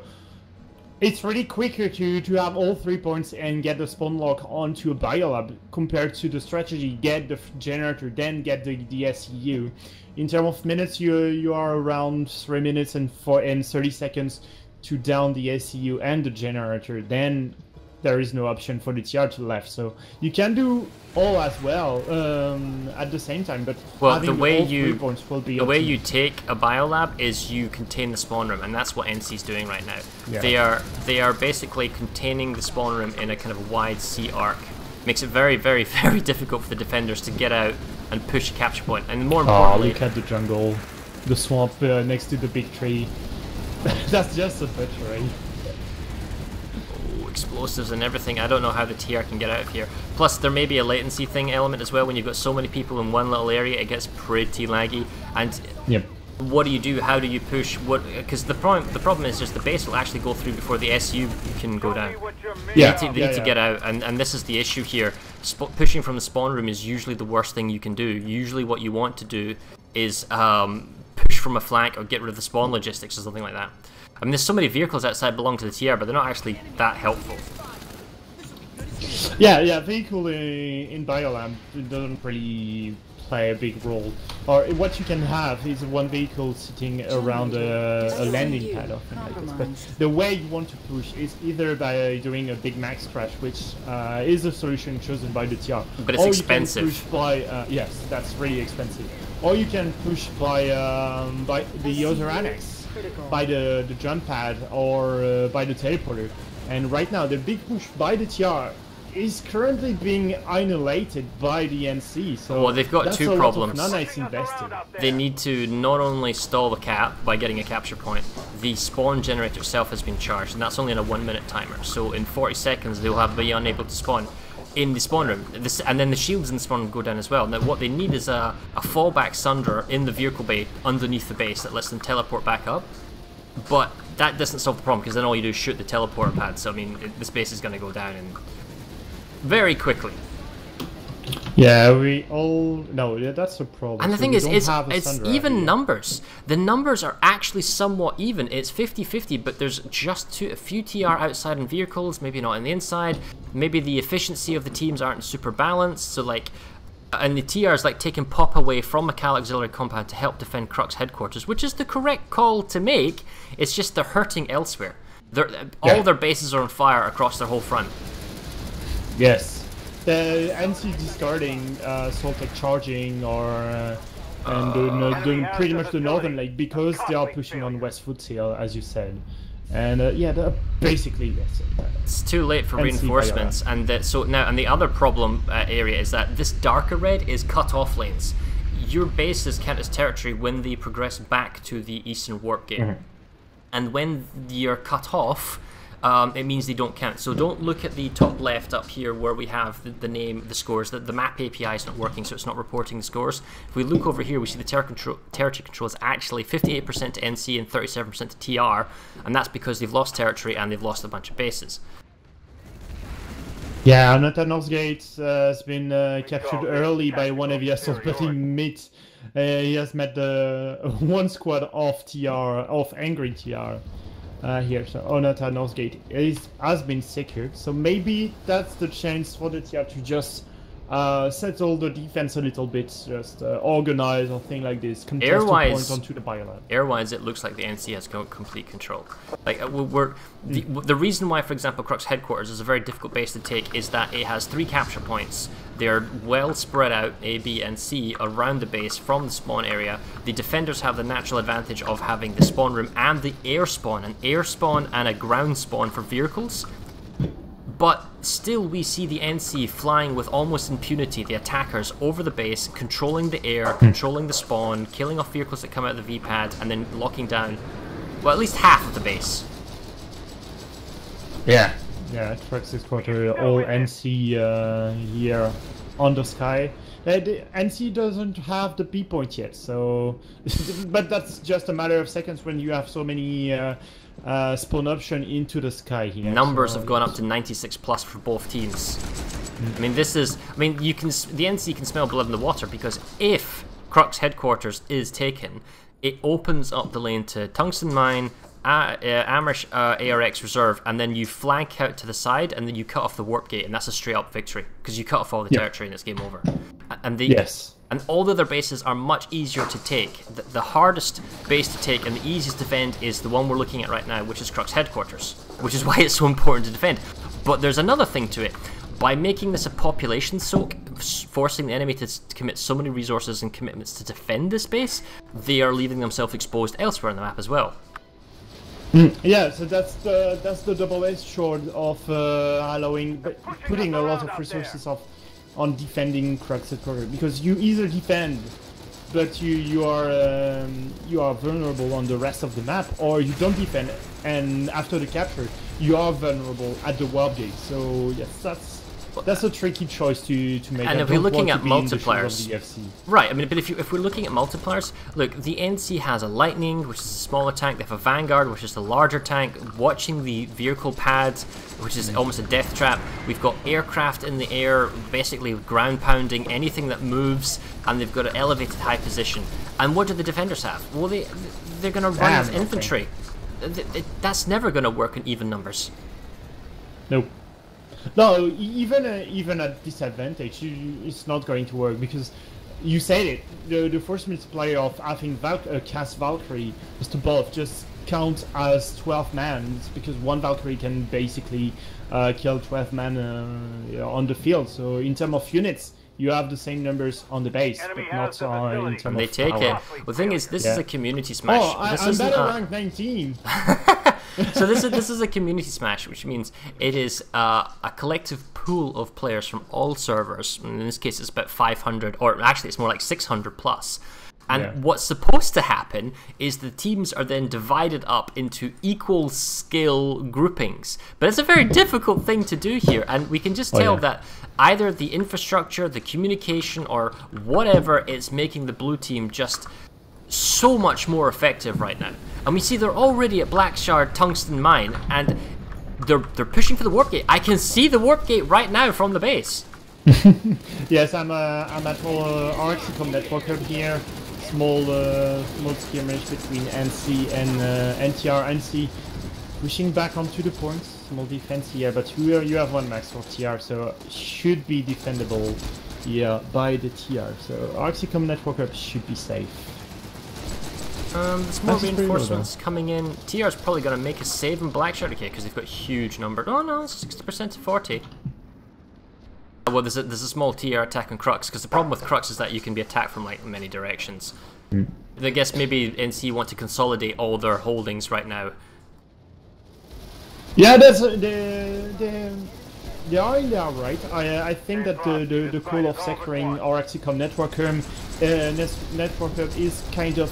it's really quicker to have all 3 points and get the spawn lock onto a biolab compared to the strategy get the generator, then get the SCU. In terms of minutes, you are around 3 minutes and 30 seconds to down the SCU and the generator. Then there is no option for the TR to left, so you can do all as well at the same time. But well, the way you take a biolab is you contain the spawn room, and that's what NC's doing right now. Yeah. They are basically containing the spawn room in a kind of wide C arc. Makes it very difficult for the defenders to get out and push a capture point. And more importantly, look at the jungle, the swamp next to the big tree. That's just a butchery. Oh, explosives and everything. I don't know how the TR can get out of here. Plus, there may be a latency thing element as well. When you've got so many people in one little area, it gets pretty laggy. And what do you do? How do you push? Because the problem is just the base will actually go through before the SU can go down. They need to get out, and this is the issue here. Pushing from the spawn room is usually the worst thing you can do. Usually what you want to do is push from a flank or get rid of the spawn logistics or something like that. I mean, there's so many vehicles outside belong to the TR, but they're not actually that helpful. Yeah, vehicle in Biolab doesn't really play a big role. Or what you can have is one vehicle sitting around a landing pad or something like this. But the way you want to push is either by doing a big max crash, which is a solution chosen by the TR. But it's expensive. You can push by, yes, that's really expensive. Or you can push by the other annex, by the jump pad, or by the teleporter. And right now, the big push by the TR is currently being annihilated by the NC. So well, they've got two problems. Invested. They need to not only stall the cap by getting a capture point, the spawn generator itself has been charged, and that's only in a 1 minute timer. So in 40 seconds, they'll be unable to spawn. in the spawn room, and then the shields in the spawn room go down as well. Now what they need is a fallback sunder in the vehicle bay underneath the base that lets them teleport back up, but that doesn't solve the problem, because then all you do is shoot the teleporter pad. So I mean, this base is going to go down very quickly. Yeah, we all know that's a problem. And the So thing we is, don't have a it's Sandra even here. numbers. The numbers are actually somewhat even. It's 50-50, but there's just a few TR outside in vehicles, maybe not in the inside. Maybe the efficiency of the teams aren't super balanced. So like, and the TR is like taking pop away from Macal Auxiliary Compound to help defend Crux headquarters, which is the correct call to make. It's just they're hurting elsewhere. All their bases are on fire across their whole front. Yes. The NC discarding Soltec charging or and doing pretty much the northern leg because they are pushing on West Foothill, as you said. And yeah, they're basically yes. It's too late for NC reinforcements, and so now, and the other problem area is that this darker red is cut off lanes. Your bases count as territory when they progress back to the eastern warp gate, and when you're cut off, it means they don't count. So don't look at the top left up here where we have the name, the scores. The map API is not working, so it's not reporting the scores. If we look over here, we see the territory control is actually 58% to NC and 37% to TR, and that's because they've lost territory and they've lost a bunch of bases. Yeah, Nathan Northgate has been captured early by one of the assaults, but he has met the one squad of TR, of Angry TR. Here, so Onata Northgate has been secured, so maybe that's the chance for the TR to just settle the defense a little bit, just organize or thing like this, contest points onto the bioland. Airwise, it looks like the NC has complete control. Like the reason why, for example, Crux headquarters is a very difficult base to take is that it has 3 capture points. They're well spread out, A, B, and C, around the base from the spawn area. The defenders have the natural advantage of having the spawn room and the air spawn, an air spawn and a ground spawn for vehicles. But still, we see the NC flying with almost impunity, the attackers over the base, controlling the air, controlling the spawn, killing off vehicles that come out of the V-pad, and then locking down, well, at least half of the base. Yeah. Yeah, Crux headquarters, all NC here on the sky. The NC doesn't have the B point yet, so... but that's just a matter of seconds when you have so many spawn option into the sky here. Numbers have gone up to 96 plus for both teams. I mean, this is... I mean, the NC can smell blood in the water, because if Crux headquarters is taken, it opens up the lane to Tungsten Mine, Amrish ARX reserve, and then you flank out to the side, and then you cut off the warp gate, and that's a straight up victory because you cut off all the territory and it's game over. And and all the other bases are much easier to take. The hardest base to take and the easiest to defend is the one we're looking at right now, which is Crux headquarters, which is why it's so important to defend. But there's another thing to it. By making this a population soak, forcing the enemy to commit so many resources and commitments to defend this base, they are leaving themselves exposed elsewhere on the map as well. Yeah, so that's the double-edged sword of putting a lot of resources on defending Crux headquarters, because you either defend, but you are vulnerable on the rest of the map, or you don't defend, and after the capture you are vulnerable at the warp gate. So yes, that's a tricky choice to make. And if we're looking at multipliers, right? I mean, but if we're looking at multipliers, look, the NC has a Lightning, which is a smaller tank. They have a Vanguard, which is the larger tank. Watching the vehicle pads, which is almost a death trap. We've got aircraft in the air, basically ground pounding anything that moves, and they've got an elevated high position. And what do the defenders have? Well, they're going to run with infantry. That's never going to work in even numbers. Nope. No, even at disadvantage, it's not going to work, because you said it. The force multiplier of having cast Valkyrie just above just count as 12 man, because one Valkyrie can basically kill 12 man on the field. So in terms of units, you have the same numbers on the base, but not in terms of they take power. it. Well, the thing is, this is a community smash. Oh, I'm better ranked 19. So this is a community smash, which means it is a collective pool of players from all servers. In this case, it's about 500, or actually it's more like 600 plus. And what's supposed to happen is the teams are then divided up into equal skill groupings. But it's a very difficult thing to do here, and we can just tell that either the infrastructure, the communication, or whatever is making the blue team just so much more effective right now. And we see they're already at Blackshard Tungsten Mine, and they're pushing for the warp gate. I can see the warp gate right now from the base. Yes, I'm at Arxicom Network Hub here. Small skirmish between NC and NTR. NC pushing back onto the point. Small defense here, but you have 1 max for TR, so should be defendable here by the TR. So Arxicom Network Hub should be safe. There's more reinforcements coming in. TR's probably going to make a save in Blackshard, okay, because they've got huge numbers. Oh no, it's 60% to 40. Well, there's a small TR attack on Crux, because the problem with Crux is that you can be attacked from like many directions. I guess maybe NC want to consolidate all their holdings right now. Yeah, that's they are in there, right? I think that the call of securing Arxicom Network Hub is kind of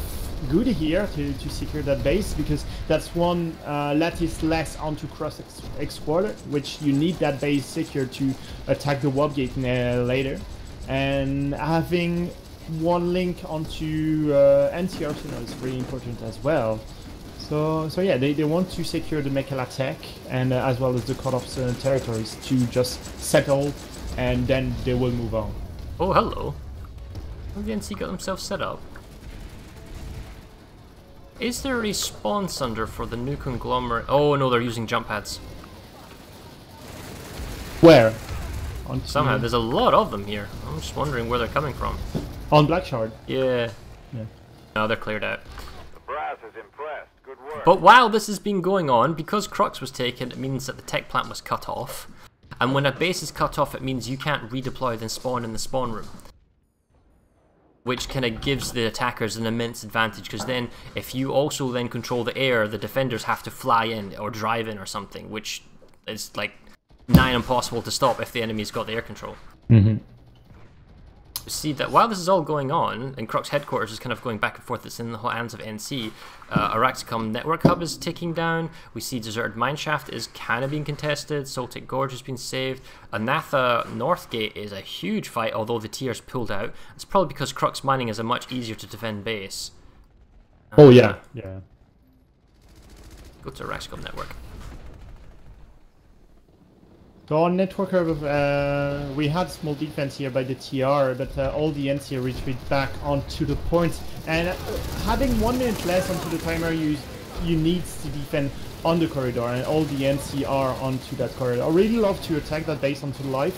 good here to secure that base, because that's one lattice less onto cross export, which you need that base secured to attack the warp gate later, and having one link onto NT Arsenal is really important as well. So yeah, they want to secure the Mekala tech and as well as the cut-off territories to just settle, and then they will move on. Oh, hello. The NC got themselves set up. Is there a respawn sunder for the new conglomerate? Oh no, they're using jump pads. Where? Somehow, there's a lot of them here. I'm just wondering where they're coming from. On Blackshard? Yeah. Yeah. No, they're cleared out. The brass is impressed. Good work. But while this has been going on, because Crux was taken, it means that the tech plant was cut off. And when a base is cut off, it means you can't redeploy then spawn in the spawn room. Which kind of gives the attackers an immense advantage, because then if you also then control the air, the defenders have to fly in or drive in or something, which is like nigh impossible to stop if the enemy's got the air control. See that while this is all going on, and Crux headquarters is kind of going back and forth, it's in the hands of NC, Arxicom Network Hub is ticking down, we see Deserted Mineshaft is kind of being contested, Saltic Gorge has been saved, Anatha Northgate is a huge fight, although the TR's pulled out. It's probably because Crux Mining is a much easier to defend base. Oh yeah. Go to Arxicom Network. So on Network Hub, we had small defense here by the TR, but all the NC retreat back onto the point. And having 1 minute less onto the timer, you need to defend on the corridor, and all the NC are onto that corridor. I really love to attack that base onto life,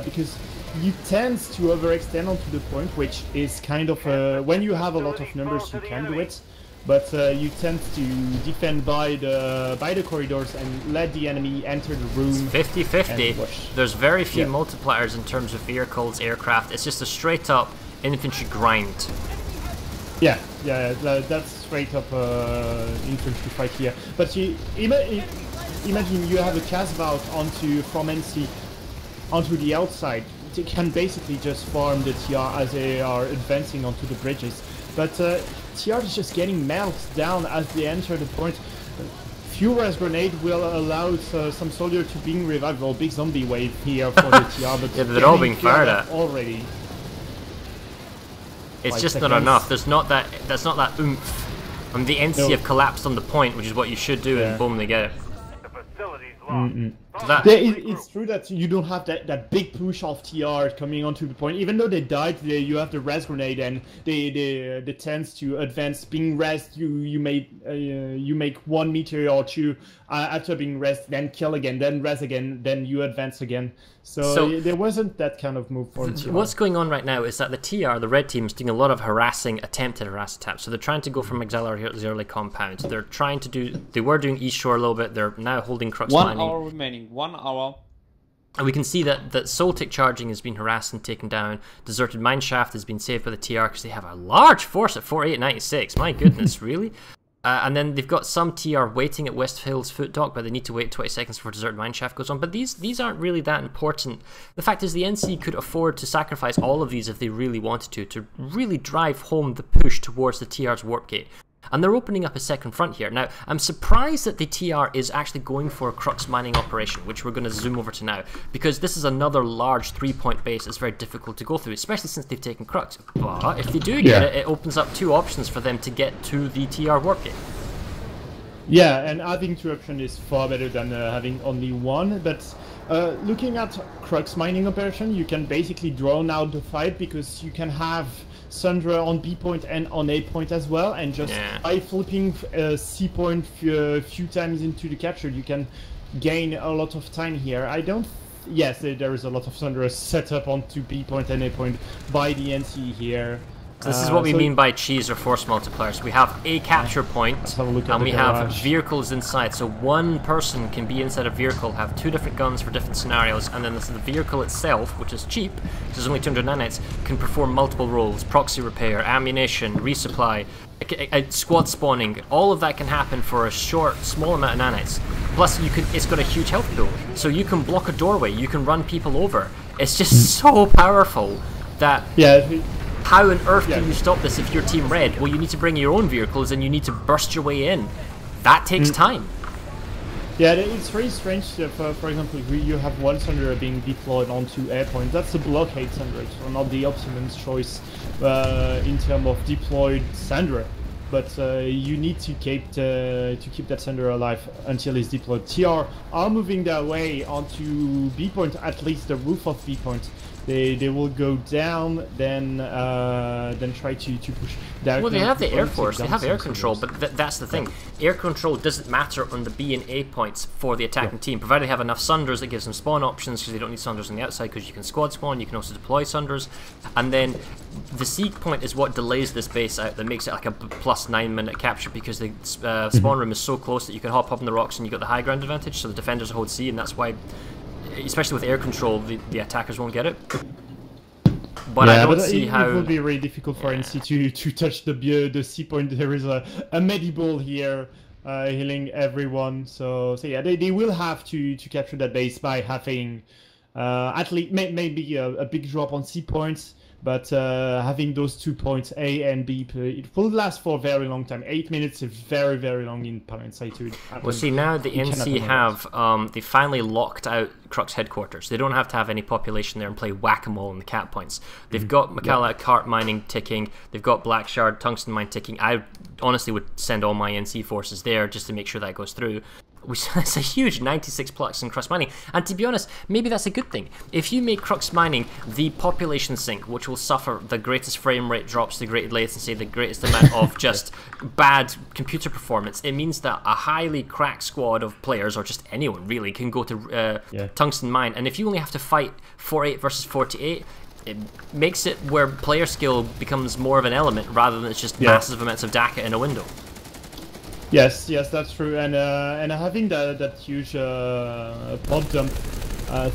because you tend to overextend onto the point, which is kind of when you have a lot of numbers, you can do it. But you tend to defend by the corridors and let the enemy enter the room. 50-50. There's very few multipliers in terms of vehicles, aircraft. It's just a straight up infantry grind. Yeah, that's straight up infantry fight here. But you imagine you have a Casbout from NC onto the outside. They can basically just farm the TR as they are advancing onto the bridges. But TR is just getting melted down as they enter the point. Few res grenade will allow some soldier to being revived. Well, big zombie wave here for the TR, but yeah, they're all being fired at already. It's just not enough. There's not that. That's not that oomph. And the NC have collapsed on the point, which is what you should do, and boom, they get it. The facility's lost. It's true that you don't have that big push of TR coming onto the point. Even though they died, you have the res grenade, and they tends to advance. Being res, you make 1 meter or 2 after being res, then kill again, then res again, then you advance again. So there wasn't that kind of move for TR. What's going on right now is that the TR, the red team, is doing a lot of attempted harass attacks. So they're trying to go from auxiliary compound. They're trying to do. They were doing East Shore a little bit. They're now holding Crux Mining. 1 hour remaining. 1 hour. And we can see that Soltic Charging has been harassed and taken down. Deserted Mineshaft has been saved by the TR because they have a large force at 4896. My goodness, really? And then they've got some TR waiting at West Hill's foot dock, but they need to wait 20 seconds before Deserted Mineshaft goes on. But these aren't really that important. The fact is the NC could afford to sacrifice all of these if they really wanted to really drive home the push towards the TR's warp gate. And they're opening up a second front here. Now, I'm surprised that the TR is actually going for a Crux mining operation, which we're going to zoom over to now, because this is another large 3-point base that's very difficult to go through, especially since they've taken Crux. But if they do get it, it opens up 2 options for them to get to the TR warp gate. Yeah, and having 2 options is far better than having only 1, but looking at Crux mining operation, you can basically draw out the fight, because you can have Sundra on B point and on A point as well, and just by flipping C point a few times into the capture, you can gain a lot of time here. Yes, there is a lot of Sundra set up onto B point and A point by the NC here. This is what we mean by cheese or force multipliers. We have a capture point, and we have vehicles inside. So one person can be inside a vehicle, have 2 different guns for different scenarios, and then the vehicle itself, which is cheap, which is only 200 nanites, can perform multiple roles: proxy repair, ammunition, resupply, squad spawning. All of that can happen for a small amount of nanites. Plus, it's got a huge health pool, so you can block a doorway, you can run people over. It's just so powerful that... How on earth can you stop this if you're Team Red? Well, you need to bring your own vehicles and you need to burst your way in. That takes time. Yeah, it's very strange. For example, you have one Sundra being deployed onto A point. That's a blockade Sundra, so not the optimum choice in terms of deployed Sundra. But you need to keep that Sundra alive until it's deployed. TR are moving their way onto B point, at least the roof of B point. They will go down, then try to push. Well, they have the Air Force, they have air control, but that's the thing. Air control doesn't matter on the B and A points for the attacking team, provided they have enough Sunders that gives them spawn options, because they don't need Sunders on the outside, because you can squad spawn, you can also deploy Sunders. And then the C point is what delays this base out, that makes it like a plus 9-minute capture, because the spawn room is so close that you can hop up on the rocks and you got the high ground advantage, so the defenders hold C, and that's why, especially with air control, the attackers won't get it. But I don't see how... It will be really difficult for NC to touch the C point. There is a mediball here healing everyone. So yeah, they will have to capture that base by having at least maybe a big drop on C points. But having those 2 points, A and B, it will last for a very long time. 8 minutes is very, very long in Planetside to happen. Well, see, now the NC have, they finally locked out Crux headquarters. They don't have to have any population there and play whack-a-mole in the cap points. They've got Macalla cart mining ticking. They've got Black Shard tungsten mine ticking. I honestly would send all my NC forces there just to make sure that goes through. It's a huge 96 plus in Crux mining, and to be honest, maybe that's a good thing. If you make Crux mining the population sink, which will suffer the greatest frame rate drops, the greatest latency, the greatest amount of just bad computer performance, it means that a highly cracked squad of players, or just anyone really, can go to tungsten mine. And if you only have to fight 48 versus 48, it makes it where player skill becomes more of an element rather than it's just massive amounts of DACA in a window. Yes, that's true, and having that huge pod dump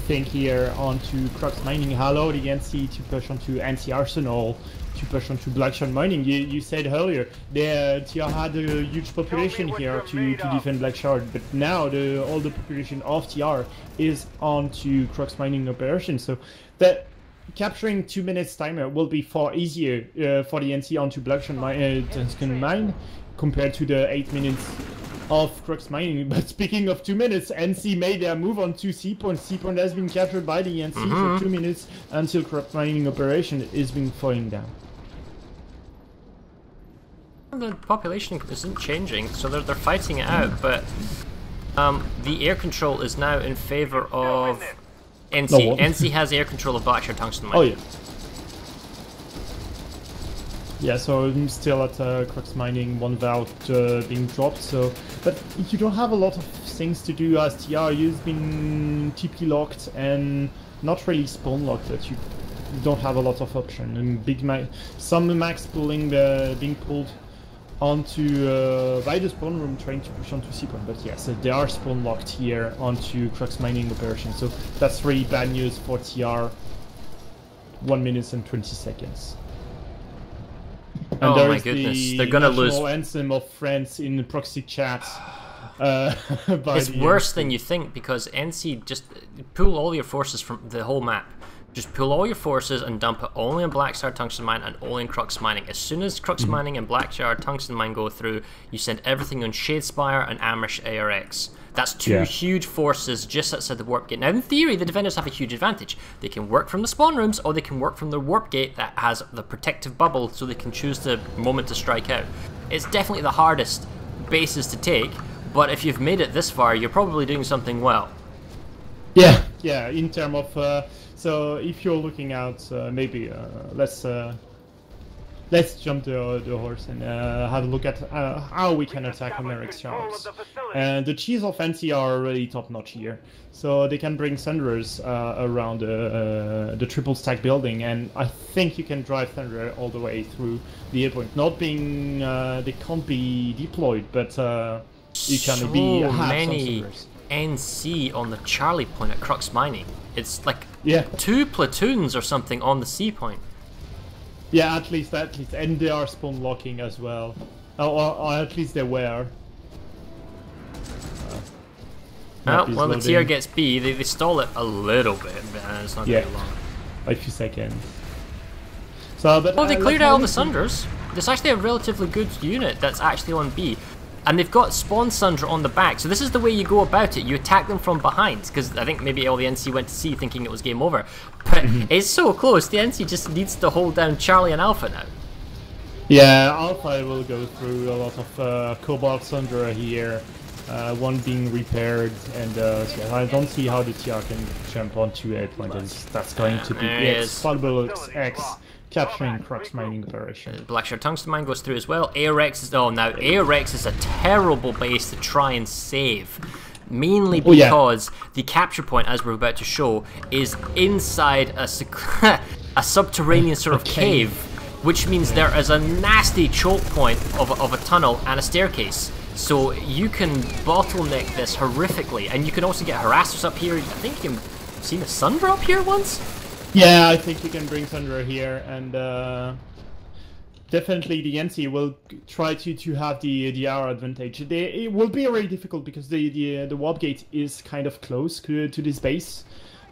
thing here onto Crux mining allowed the NC to push onto NC Arsenal, to push onto Black Shard mining. You said earlier TR had a huge population here to defend Black Shard, but now all the population of TR is onto Crux mining operation, so that capturing 2 minutes timer will be far easier for the NC onto Black Shard mine compared to the 8 minutes of Crux mining. But speaking of 2 minutes, NC made their move on to C point. C point has been captured by the NC for 2 minutes until Crux mining operation is being falling down. The population isn't changing, so they're fighting it out, but the air control is now in favor of NC. NC has air control of Black Shard tungsten mine. Oh yeah. Yeah, so I'm still at Crux mining, one valve being dropped, so... But you don't have a lot of things to do as TR. You've been TP locked and not really spawn locked, but you don't have a lot of option. And some max pulling being pulled onto by the spawn room, trying to push onto C point. But yes, they are spawn locked here onto Crux mining operation, so that's really bad news for TR. 1 minute and 20 seconds. And Oh there my is goodness, the they're gonna lose. national anthem of France in the proxy chat. It's worse than you think, because NC just pull all your forces from the whole map. Just pull all your forces and dump it only on Blackstar Tungsten Mine and only in Crux Mining. As soon as Crux Mining and Blackstar Tungsten Mine go through, you send everything on Shadespire and Amrish ARX. That's two huge forces just outside the warp gate. Now, in theory, the defenders have a huge advantage. They can work from the spawn rooms, or they can work from the warp gate that has the protective bubble, so they can choose the moment to strike out. It's definitely the hardest bases to take, but if you've made it this far, you're probably doing something well. Yeah, yeah. In terms of so, if you're looking out, maybe let's jump the horse and have a look at how we can attack American sharks. And the cheese of NC are really top notch here, so they can bring Thunderers around the triple stack building, and I think you can drive Thunder all the way through the airpoint. Not being they can't be deployed, but you can be have many some Thunderers. NC on the Charlie point at Crux Mining. It's like 2 platoons or something on the C point. Yeah, at least, and they are spawn locking as well, or at least they were. Well, the TR gets B. They stall it a little bit, but it's not very long. A few seconds. So, but they cleared out all the Sunders. There's actually a relatively good unit that's actually on B. And they've got Spawn Sundra on the back, so this is the way you go about it. You attack them from behind, because I think maybe all the NC went to C thinking it was game over. But it's so close, the NC just needs to hold down Charlie and Alpha now. Yeah, Alpha will go through a lot of Cobalt Sundra here, one being repaired, and so I don't see how the TR can jump onto a point. That's going to be X, X, capturing Crux Mining operation. Blackstar Tungsten Mine goes through as well. ARX is ARX is a terrible base to try and save. Mainly because the capture point, as we're about to show, is inside a subterranean sort of cave, which means there is a nasty choke point of a tunnel and a staircase. So you can bottleneck this horrifically, and you can also get harassers up here. I think you can see the Sundra up here once? Yeah, I think you can bring Thunder here, and definitely the NC will try to have the hour advantage. It will be very difficult because the warp gate is kind of close to this base,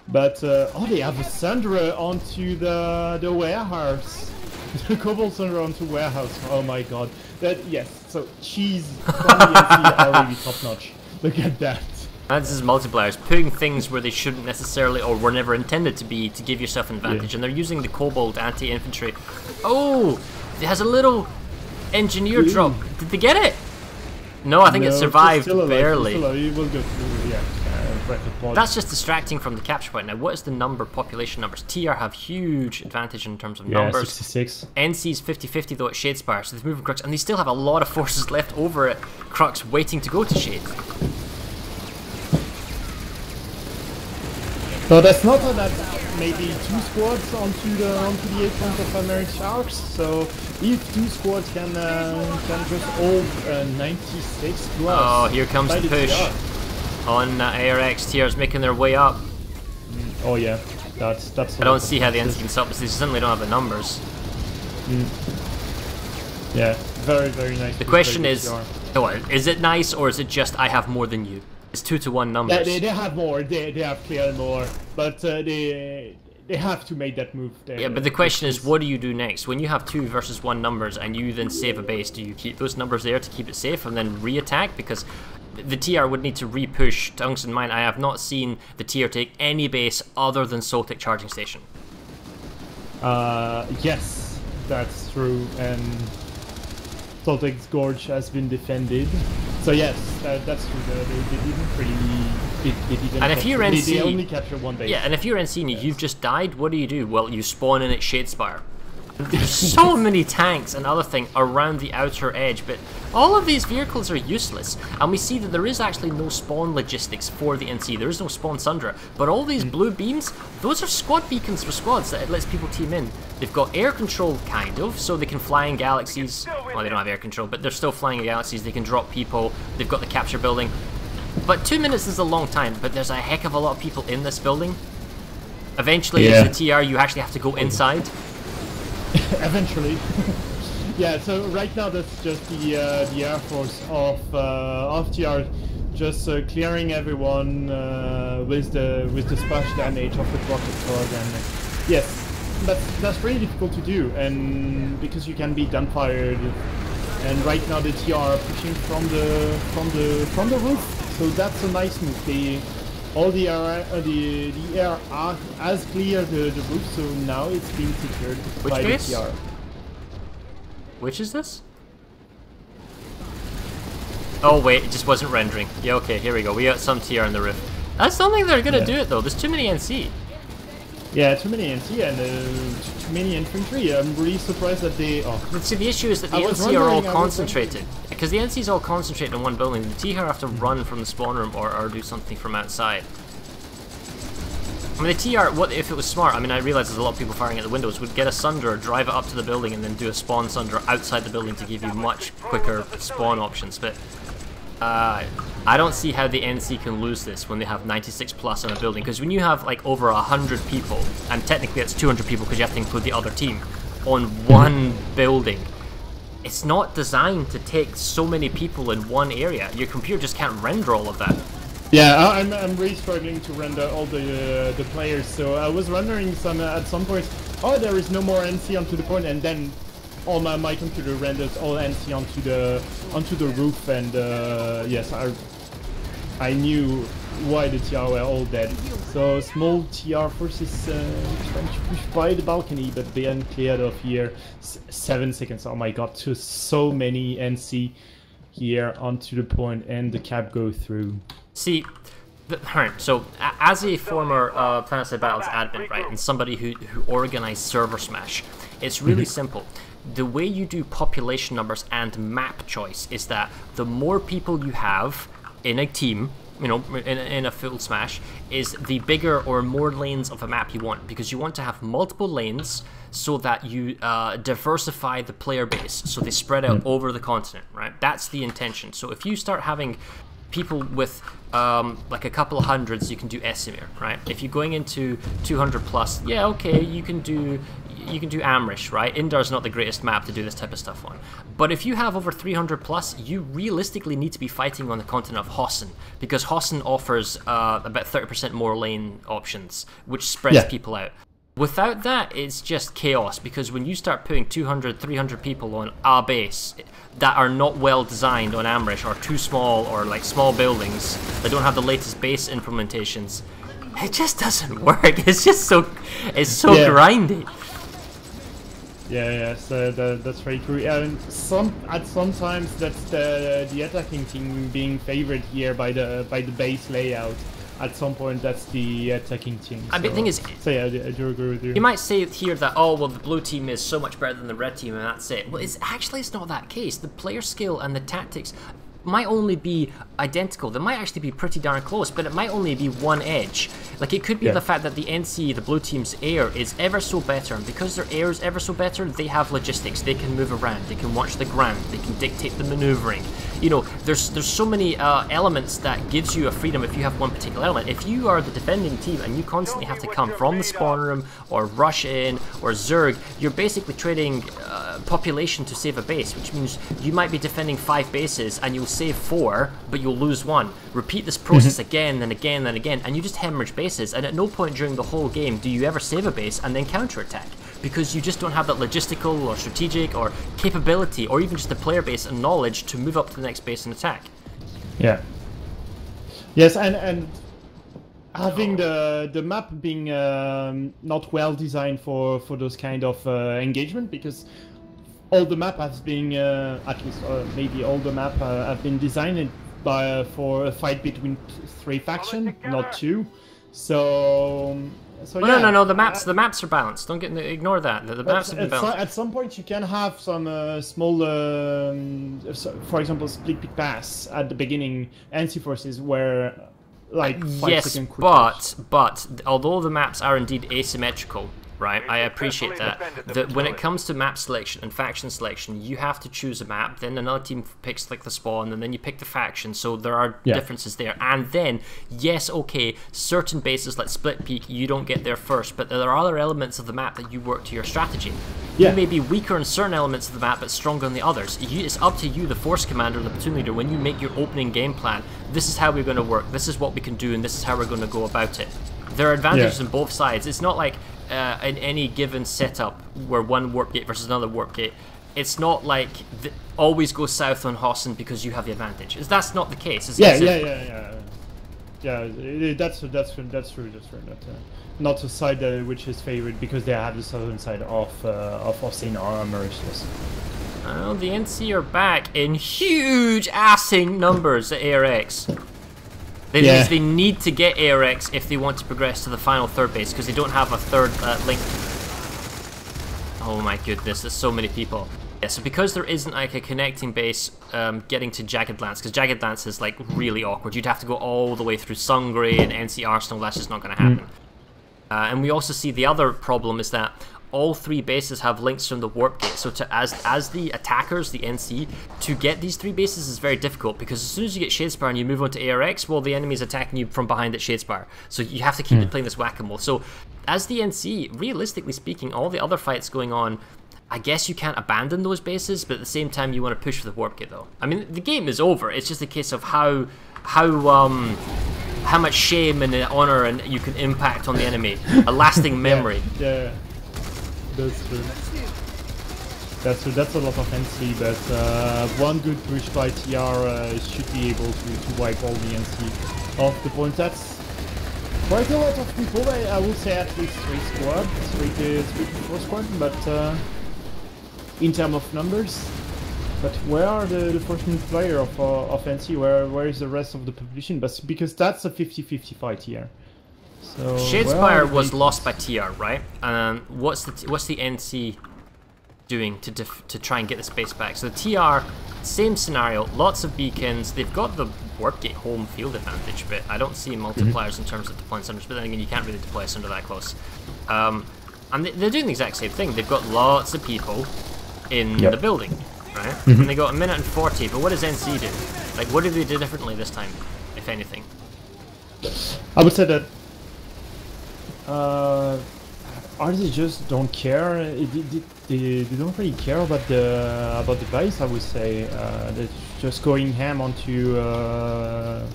but they have a Thunder onto the warehouse. The Cobalt Thunder onto warehouse. Oh my god! So cheese from the NC are really top notch. Look at that. This is multipliers, putting things where they shouldn't necessarily or were never intended to be to give yourself an advantage, and they're using the Cobalt anti-infantry. Oh, it has a little engineer drop. Did they get it? No, I think it survived barely. It will go through, That's just distracting from the capture point. Now, what is the population numbers? TR have huge advantage in terms of numbers. 66. NC's 50-50 though at Shadespire, so they've moved Crux, and they still have a lot of forces left over at Crux waiting to go to Shade. So that's not that maybe 2 squads onto the 8 point of American Sharks. So if 2 squads can just hold 96 plus. Oh, here comes the push on ARX. TR's making their way up. Oh yeah, that's. I don't see how the NC can stop this. They certainly don't have the numbers. Yeah, very nice. The question is it nice, or is it just I have more than you? It's 2-to-1 numbers. They have more. They have cleared more, but they have to make that move. Yeah, but the question is, what do you do next when you have 2 versus 1 numbers and you then save a base? Do you keep those numbers there to keep it safe and then re-attack? Because the TR would need to re-push Tungsten Mine. I have not seen the TR take any base other than Soltic Charging Station. Yes, that's true, and Soltic's Gorge has been defended. So yes, that's true. They didn't really. And if you're NC, they only capture 1 base. Yeah, and if you're NC and you've just died, what do? Well, you spawn in at Shadespire. There's so many tanks and other thing around the outer edge, but all of these vehicles are useless, and we see that there is actually no spawn logistics for the NC. There is no spawn Sundra, but all these blue beams, those are squad beacons for squads that it lets people team in. They've got air control, kind of, so they can fly in galaxies. Well, they don't have air control, but they're still flying in galaxies. They can drop people. They've got the capture building. But 2 minutes is a long time, but there's a heck of a lot of people in this building. Eventually, as a TR, you actually have to go inside. Eventually. Yeah, so right now that's just the Air Force of TR, just clearing everyone with the splash damage of the rocket pod, and yes, that's really difficult to do, and because you can be gunfired, and right now the TR are pushing from the roof, so that's a nice move. All the air has cleared the roof, so now it's being secured by the TR. Which is this? Oh wait, it just wasn't rendering. Yeah, okay, here we go. We got some TR in the roof. I don't think they're gonna do it though. There's too many NC. Yeah, too many NC and too many infantry. I'm really surprised that they... Oh. See, the issue is that the NC are all concentrated. Because the NC is all concentrated in one building. The TR have to run from the spawn room or do something from outside. I mean, the TR, what if it was smart? I mean, I realize there's a lot of people firing at the windows. Would get a Sunder, drive it up to the building, and then do a spawn Sunder outside the building to give you much quicker spawn options. But I don't see how the NC can lose this when they have 96 plus on a building. Because when you have like over 100 people, and technically it's 200 people because you have to include the other team, on one building, it's not designed to take so many people in one area. Your computer just can't render all of that. Yeah, I'm really struggling to render all the players. So I was rendering at some point. Oh, there is no more NC onto the point, and then all my computer renders all NC onto the roof, and yes, I knew why the TR were all dead. So small TR forces trying to push by the balcony, but being cleared of here. 7 seconds. Oh my god, so many NC here onto the point, and the cap go through. See, alright, so as a former Planetside Battles admin, right, and somebody who organized Server Smash, it's really simple. The way you do population numbers and map choice is that the more people you have in a team, you know, in a full Smash, is the bigger or more lanes of a map you want, because you want to have multiple lanes so that you diversify the player base, so they spread out over the continent, right? That's the intention. So if you start having people with like a couple of hundreds, you can do Esimir, right? If you're going into 200 plus, yeah, okay, you can do Amrish, right? Indar's not the greatest map to do this type of stuff on. But if you have over 300 plus, you realistically need to be fighting on the continent of Hossen, because Hossen offers about 30% more lane options, which spreads people out. Without that, it's just chaos, because when you start putting 200, 300 people on a base that are not well designed on Amrish, or too small, or like small buildings that don't have the latest base implementations, it just doesn't work. It's just so, grindy. Yeah, so that's very true. And sometimes that's the attacking team being favored here by the base layout. At some point, that's the attacking team. I mean, the thing is, so yeah, I do agree with you. You might say here that, oh, well, the blue team is so much better than the red team, and that's it. Well, it's not that case. The player skill and the tactics might only be identical. They might actually be pretty darn close, but it might only be one edge. Like, it could be the fact that the NC, the blue team's air, is ever so better, and because their air is ever so better, they have logistics. They can move around, they can watch the ground, they can dictate the maneuvering. You know, there's so many elements that gives you a freedom if you have one particular element. If you are the defending team and you constantly have to come from the spawn room, or rush in, or Zerg, you're basically trading population to save a base, which means you might be defending 5 bases and you'll save 4, but you'll lose 1. Repeat this process again and again and again, and you just hemorrhage bases, and at no point during the whole game do you ever save a base and then counterattack, because you just don't have that logistical or strategic or capability, or even just the player base and knowledge to move up to the next base and attack. Yeah. Yes, and having the map being not well designed for those kind of engagement, because all the map has been, at least maybe all the map have been designed for a fight between 3 factions, not 2. So well, yeah. No. The maps are balanced. Don't ignore that. The maps have been balanced. At some point, you can have some small, for example, split pick pass at the beginning, NC forces where like 5-second quick but although the maps are indeed asymmetrical, right? I appreciate that when it comes to map selection and faction selection, you have to choose a map, then another team picks like the spawn, and then you pick the faction, so there are differences there. And then, yes, okay, certain bases like Split Peak, you don't get there first, but there are other elements of the map that you work to your strategy. Yeah. You may be weaker in certain elements of the map, but stronger in the others. It's up to you, the force commander, the platoon leader, when you make your opening game plan. This is how we're going to work. This is what we can do, and this is how we're going to go about it. There are advantages on both sides. It's not like in any given setup where one warp gate versus another warp gate. It's not like always go south on Hossen because you have the advantage. That's not the case. It's That's true. Not a side which is favored because they have the southern side of St. Mauritius. Well, the NC are back in huge assing numbers at ARX. They need to get ARX if they want to progress to the final third base because they don't have a third link. Oh my goodness, there's so many people. Yeah, so because there isn't like a connecting base getting to Jagged Lance, because Jagged Lance is like really awkward. You'd have to go all the way through Sungray and NC Arsenal. That's just not going to happen. And we also see the other problem is that all three bases have links from the warp gate. So as the attackers, the NC, to get these three bases is very difficult because as soon as you get Shadespire and you move on to ARX, well, the enemy's attacking you from behind at Shadespire. So you have to keep playing this whack-a-mole. So as the NC, realistically speaking, all the other fights going on, I guess you can't abandon those bases, but at the same time you want to push for the warp gate though. I mean, the game is over. It's just a case of how much shame and honor and you can impact on the enemy, a lasting memory. Yeah, that's true. That's a lot of NC, but one good push by TR should be able to wipe all the NC off the point. That's quite a lot of people. I would say at least 3 squad, 3 to 4 squad, but in terms of numbers. But where are the first multiplier of NC? Where is the rest of the population? But because that's a 50-50 fight here. So Shadespire was lost by TR, right? What's the NC doing to try and get the space back? So the TR, same scenario, lots of beacons. They've got the warp gate home field advantage, but I don't see multipliers in terms of deploying centers. But then again, you can't really deploy a center that close. And they're doing the exact same thing. They've got lots of people in the building, right? And they got 1 minute and 40. But what does NC do? Like, what do they do differently this time, if anything? I would say that they just don't care. They don't really care about the base. I would say they're just going ham onto the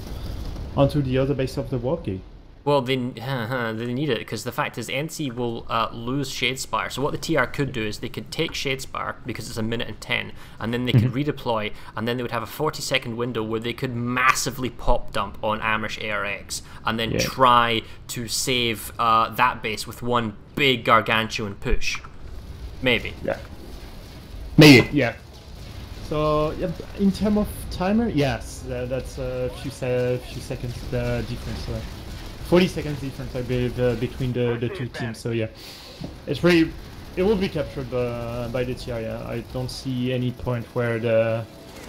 other base of the warp gate. Well, they need it because the fact is NC will lose Shadespire. So what the TR could do is they could take Shadespire because it's 1 minute and 10, and then they could redeploy, and then they would have a 40-second window where they could massively pop dump on Amish ARX, and then try to save that base with one big gargantuan push. Maybe. Yeah. Maybe. Yeah. So in terms of timer, yes, that's a few seconds difference. 40 seconds difference, I believe, between the two teams. So yeah, it will be captured by the TR. Yeah. I don't see any point where the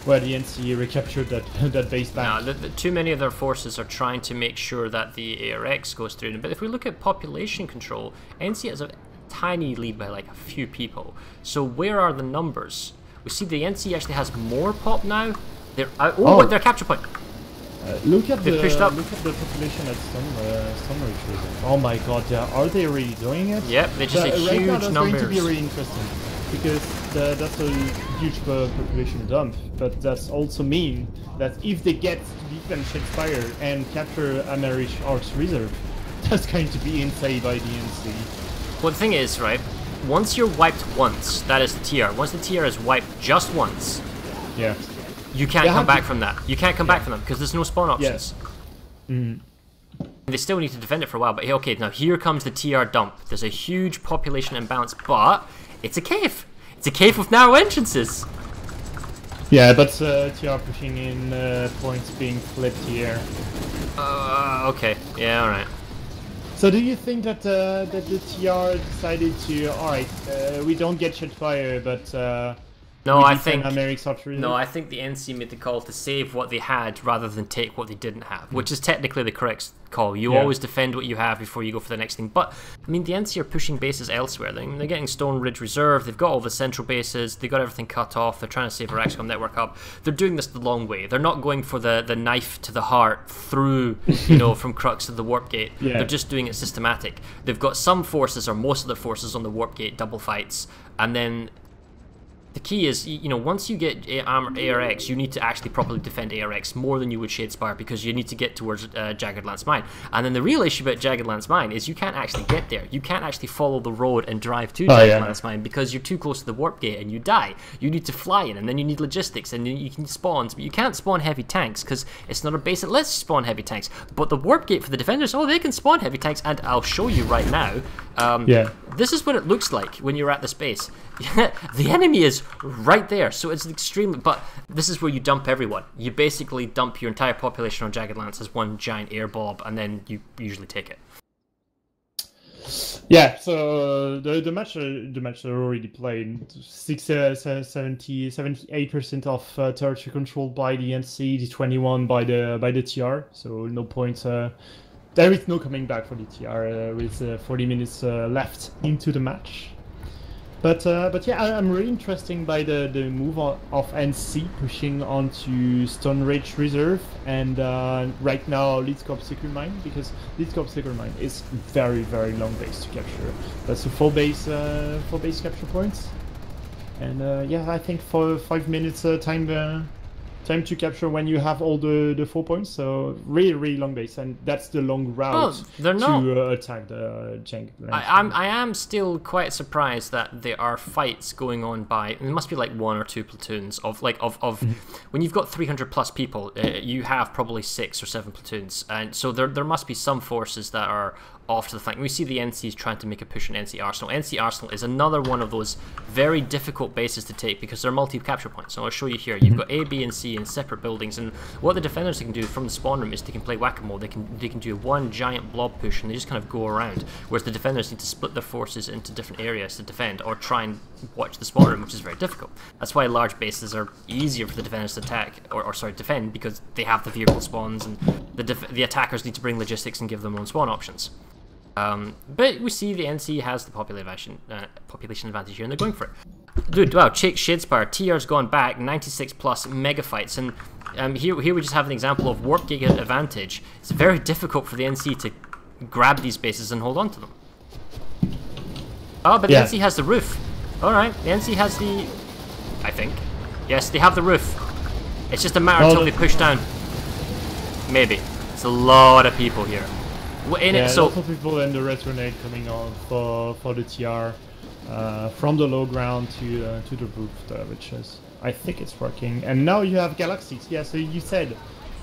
NC recaptured that base back. No, too many of their forces are trying to make sure that the ARX goes through. But if we look at population control, NC has a tiny lead by like a few people. So where are the numbers? We see the NC actually has more pop now. They're out. Their capture point. Look at the population at some regions. Oh my god, are they really doing it? Yep, they're just a huge right now, that's numbers. going to be really interesting because that's a huge population dump. But that's also mean that if they get to defend Shadespire and capture Amerish Arts Reserve, that's going to be insane by the NC. Well, the thing is, right? Once you're wiped once, that is the TR. Once the TR is wiped just once, yeah. You can't come back from that. You can't come back from them because there's no spawn options. They still need to defend it for a while, but okay, now here comes the TR dump. There's a huge population imbalance, but it's a cave. It's a cave with narrow entrances. Yeah, but TR pushing in points being flipped here. Okay. Yeah, alright. So do you think that the TR decided to, alright, we don't get Shadespire, but... No, I think Americ's artillery. no, I think the NC made the call to save what they had rather than take what they didn't have, which is technically the correct call. You always defend what you have before you go for the next thing. But I mean, the NC are pushing bases elsewhere. They're getting Stone Ridge Reserve. They've got all the central bases. They got everything cut off. They're trying to save our XCOM network up. They're doing this the long way. They're not going for the knife to the heart through, from Crux to the Warp Gate. They're just doing it systematic. They've got some forces, or most of their forces, on the Warp Gate double fights, and then the key is, once you get ARX, you need to actually properly defend ARX more than you would Shadespire, because you need to get towards Jagged Lance Mine. And then the real issue about Jagged Lance Mine is you can't actually get there. You can't actually follow the road and drive to Jagged Lance Mine because you're too close to the Warp Gate and you die. You need to fly in, and then you need logistics, and you can spawn. But you can't spawn heavy tanks because it's not a base that lets you spawn heavy tanks. But the Warp Gate for the defenders, they can spawn heavy tanks, and I'll show you right now. This is what it looks like when you're at the space. The enemy is right there, so it's extremely... But this is where you dump everyone. You basically dump your entire population on Jagged Lance as one giant air blob, and then you usually take it. Yeah, so the match are already played. 78% of territory controlled by the NC, the 21 by the TR. So no point. There is no coming back for the TR with 40 minutes left into the match. But yeah, I'm really interested by the move of NC pushing onto Stone Ridge Reserve and right now Leadscope Secret Mine, because Leadscope Secret Mine is very long base to capture. That's a full base capture points, and yeah, I think for 5 minutes time to capture when you have all the 4 points, so really long base, and that's the long route to attack the Jagged Lance. I am still quite surprised that there are fights going on by, it must be like 1 or 2 platoons of when you've got 300 plus people, you have probably 6 or 7 platoons, and so there must be some forces that are off to the flank. We see the NCs trying to make a push on NC Arsenal. NC Arsenal is another one of those very difficult bases to take because they're multi-capture points. So I'll show you here. You've got A, B, and C in separate buildings, and what the defenders can do from the spawn room is they can play whack-a-mole. They can do one giant blob push, and they just kind of go around, whereas the defenders need to split their forces into different areas to defend, or try and watch the spawn room, which is very difficult. That's why large bases are easier for the defenders to attack, or defend, because they have the vehicle spawns, and the attackers need to bring logistics and give them own spawn options. But we see the NC has the population advantage here, and they're going for it. Dude, wow, Shadespire, TR's gone back, 96 plus mega fights, and here we just have an example of Warp Gate advantage. It's very difficult for the NC to grab these bases and hold on to them. Oh, but the NC has the roof. Alright, the NC has the... I think. Yes, they have the roof. It's just a matter until they push down. Maybe. It's a lot of people here. Lots of people in the Retronade coming on for the TR from the low ground to the roof, which is, I think it's working. And now you have Galaxies. Yeah, so you said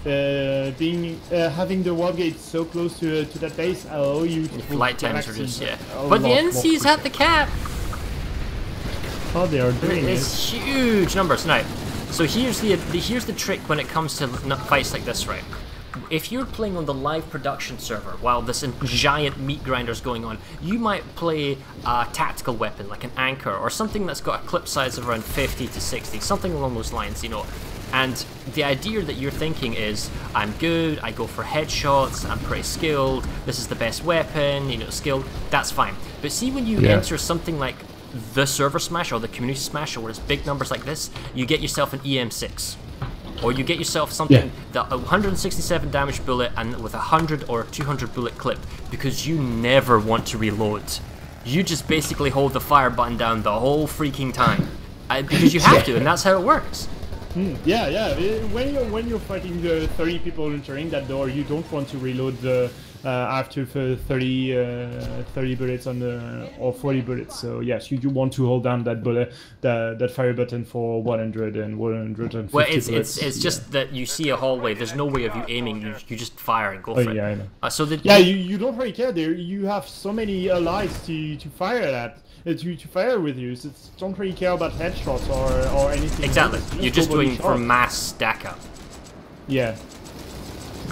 having the Warp Gate so close to that base allow you to flight times reduced, but the NC's at the cap. Oh, they are doing it. It's huge numbers now. So here's the trick when it comes to fights like this, right? If you're playing on the live production server while this giant meat grinder's going on, you might play a tactical weapon like an anchor or something that's got a clip size of around 50 to 60, something along those lines, And the idea that you're thinking is, I'm good, I go for headshots, I'm pretty skilled, this is the best weapon, skilled, that's fine. But see, when you enter something like the server smash or the community smash, or it's big numbers like this, you get yourself an EM6. Or you get yourself something that 167 damage bullet and with 100 or 200 bullet clip, because you never want to reload. You just basically hold the fire button down the whole freaking time, because you have to, and that's how it works. Yeah. When you're fighting the 30 people entering that door, you don't want to reload after 30 bullets on or 40 bullets. So yes, you want to hold down that bullet, that fire button for 100 and 150 Well, bullets. it's just that you see a hallway. There's no way of you aiming. You just fire and go for it. Yeah, I know. You don't really care. There, you have so many allies to fire at. To fire with you, so don't really care about headshots or anything. Exactly, you're just doing for mass stack up. Yeah.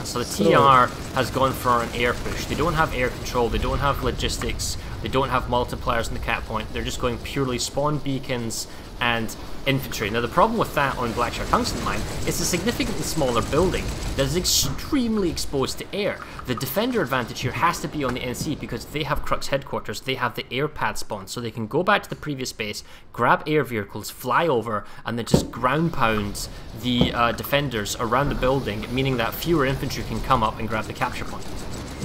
So the TR has gone for an air push. They don't have air control, they don't have logistics, They don't have multipliers in the cap point. They're just going purely spawn beacons and infantry. Now the problem with that on Blackshire Tungsten Mine is a significantly smaller building that is extremely exposed to air. The defender advantage here has to be on the NC because they have Crux headquarters, they have the air pad spawn, so they can go back to the previous base, grab air vehicles, fly over, and then just ground pound the defenders around the building, meaning that fewer infantry can come up and grab the capture point.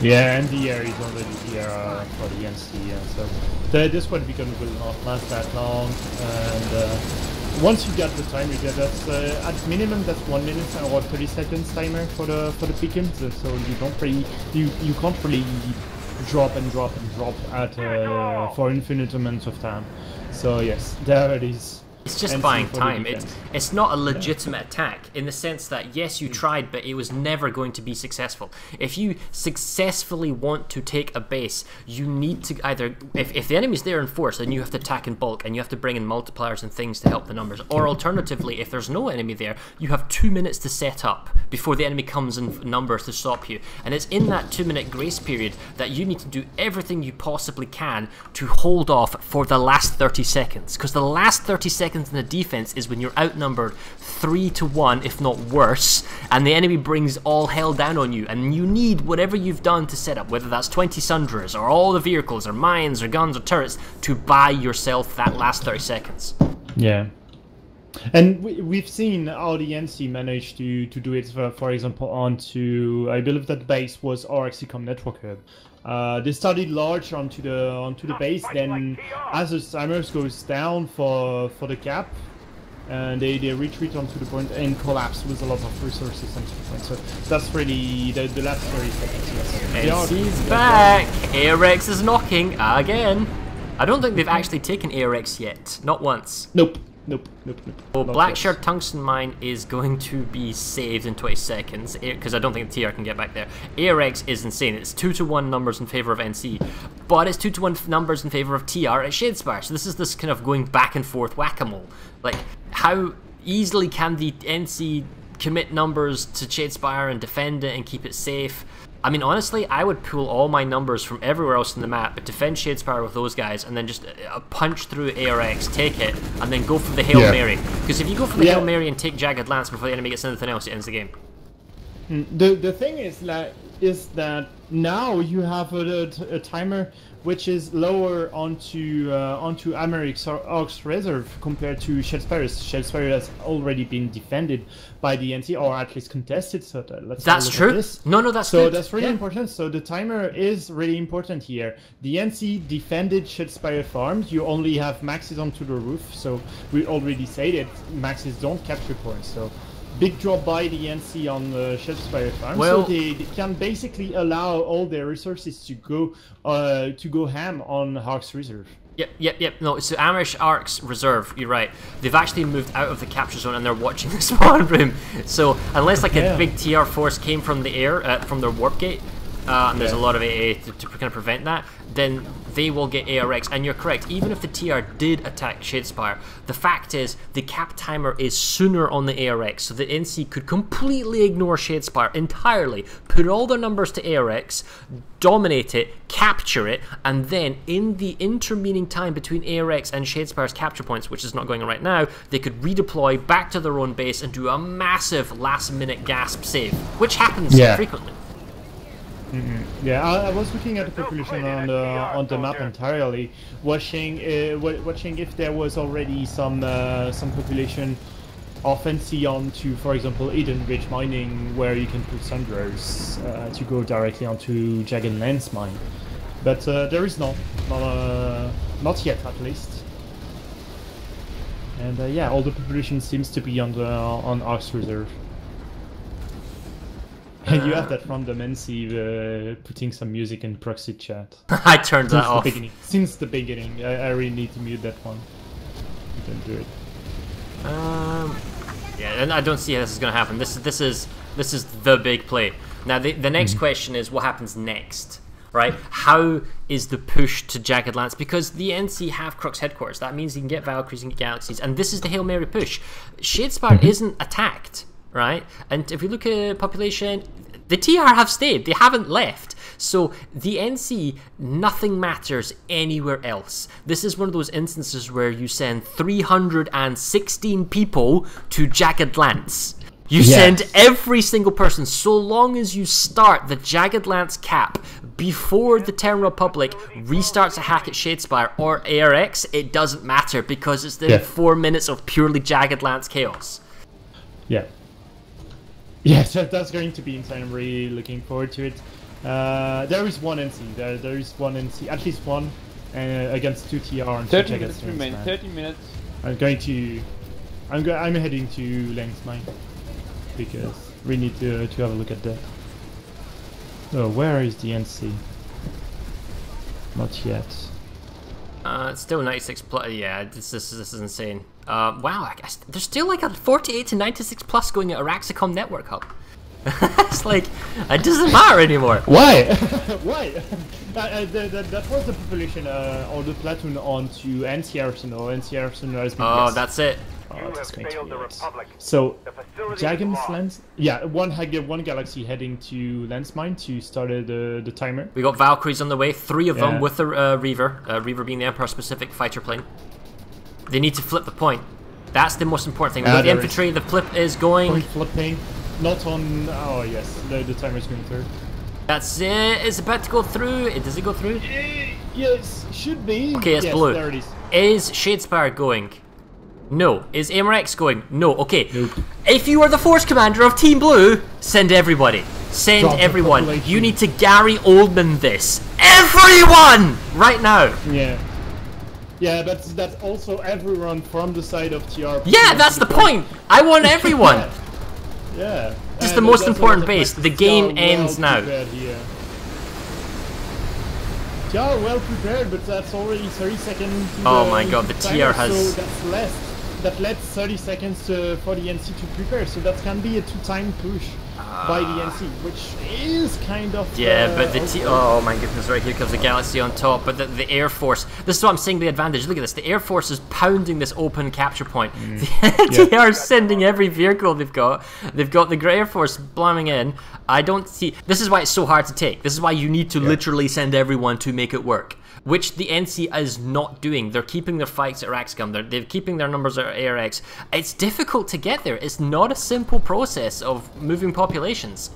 Yeah, and the air is already here for the NC, so this one weekend will not last that long. And once you get the timer, that's at minimum that's 1 minute or 30 seconds timer for the beacons. So you don't really you can't really drop and drop and drop at for infinite amounts of time. So yes, there it is. It's just buying time. It's not a legitimate attack in the sense that, yes, you tried, but it was never going to be successful. If you successfully want to take a base, you need to either, if the enemy's there in force, then you have to attack in bulk and you have to bring in multipliers and things to help the numbers. Or alternatively, if there's no enemy there, you have 2 minutes to set up before the enemy comes in numbers to stop you. And it's in that 2-minute grace period that you need to do everything you possibly can to hold off for the last 30 seconds. Because the last 30 seconds in the defense is when you're outnumbered 3-1, if not worse, and the enemy brings all hell down on you, and you need whatever you've done to set up, whether that's 20 Sundras or all the vehicles or mines or guns or turrets, to buy yourself that last 30 seconds. Yeah. And we've seen how the NC managed to do it, for example, onto, I believe that base was RxCom Network Hub. They started large onto the base, then as the timers goes down for the cap, and they retreat onto the point and collapse with a lot of resources onto the point. So that's really the last 30 seconds. Yes. NC's back! ARX is knocking again. I don't think they've actually taken ARX yet, not once. Nope. Well, Blackshire Tungsten Mine is going to be saved in 20 seconds because I don't think the TR can get back there. ARX is insane. It's 2-1 numbers in favor of NC, but it's 2-1 numbers in favor of TR at Shadespire. So this is this kind of going back and forth whack-a-mole. Like, how easily can the NC commit numbers to Shadespire and defend it and keep it safe? I mean, honestly, I would pull all my numbers from everywhere else in the map, but defend Shadespire with those guys, and then just punch through ARX, take it, and then go for the Hail Mary. Because if you go for the Hail Mary and take Jagged Lance before the enemy gets anything else, it ends the game. The thing is that now you have a timer which is lower onto Americ's Orcs Reserve compared to Shadespire. Shadespire has already been defended by the NC, or at least contested. So that's true. No, that's so good. that's really important. So the timer is really important here. The NC defended Shadespire farms. You only have maxes onto the roof. So we already say that maxes don't capture points. So big drop by the NC on the Shadespire farm, so they can basically allow all their resources to go ham on Hark's Reserve. Yep. No, so Amish Ark's Reserve, you're right. They've actually moved out of the capture zone and they're watching the spawn room. So unless like a big TR force came from the air, from their warp gate, and there's a lot of AA to kind of prevent that, then they will get ARX. And you're correct, even if the TR did attack Shadespire, the fact is the cap timer is sooner on the ARX, so the NC could completely ignore Shadespire entirely, put all their numbers to ARX, dominate it, capture it, and then in the intervening time between ARX and Shadespire's capture points, which is not going on right now, they could redeploy back to their own base and do a massive last-minute gasp save, which happens frequently. Yeah, I was looking at the population on the map entirely, watching if there was already some population of NC onto, for example, Eden Ridge mining, where you can put Sundras to go directly onto Jagged Lance mine, but there is not yet at least. And yeah, all the population seems to be on Ark's Reserve. And you have that random NC putting some music in proxy chat. I turned that off. Since the beginning. I really need to mute that one. You can do it. Yeah, and I don't see how this is going to happen. This is the big play. Now the next question is what happens next, right? How is the push to Jagged Lance? Because the NC have Crux headquarters. That means you can get Valkyries and get Galaxies, and this is the Hail Mary push. Shadespire isn't attacked, right? And if we look at population, The TR have stayed. They haven't left. So the NC, nothing matters anywhere else. This is one of those instances where you send 316 people to Jagged Lance. You send every single person, so long as you start the Jagged Lance cap before the Terran Republic restarts a hack at Shadespire or ARX, it doesn't matter because it's the 4 minutes of purely Jagged Lance chaos. Yeah. Yes, that's going to be insane. I'm really looking forward to it. There is one NC. There is one NC, at least one, against 2 TR and 30 minutes remain. 30 minutes. I'm heading to Length Mine because we need to have a look at that. Oh, where is the NC? Not yet. It's still 96 plus. Yeah, this is insane. Wow, I guess there's still like a 48 to 96 plus going at Araxicom Network Hub. It's like, it doesn't matter anymore. Why? Why? That was the population or the platoon onto NC Arsenal. NC Arsenal has been that's it. You have failed the Republic. So, The facility Jagan's is lost. Lens. Yeah, one galaxy heading to Lens Mine to start the timer. We got Valkyries on the way, 3 of them with the Reaver. Reaver being the Emperor-specific fighter plane. They need to flip the point. That's the most important thing. We got the infantry. The flip is going. Point flipping. Not on. Oh yes, the timer's going through. That's it. It's about to go through. Does it go through? Yes, should be. Okay, it's blue. There it is. Is Shadespire going? No. Is AMRX going? No. Okay. Nope. If you are the Force Commander of Team Blue, send everybody. Send Drop the everyone. population. You need to Gary Oldman this. Everyone! Right now. Yeah. Yeah, that's also everyone from the side of TR. Yeah, that's the point. I want everyone. Yeah. This is the most important base. The game ends now. Yeah, well prepared, but that's already 30 seconds. Oh my god, the TR has. So that's less. That lets 30 seconds for the NC to prepare. So that can be a 2-time push by the NC, which is kind of. Yeah, but the oh my goodness, right here comes the Galaxy on top. But the Air Force. This is what I'm saying. The advantage. Look at this. The Air Force is pounding this open capture point. The TR is sending every vehicle they've got. They've got the Air Force blamming in. I don't see. This is why it's so hard to take. This is why you need to literally send everyone to make it work. Which the NC is not doing. They're keeping their fights at Raxcom. They're keeping their numbers at ARX. It's difficult to get there. It's not a simple process of moving populations.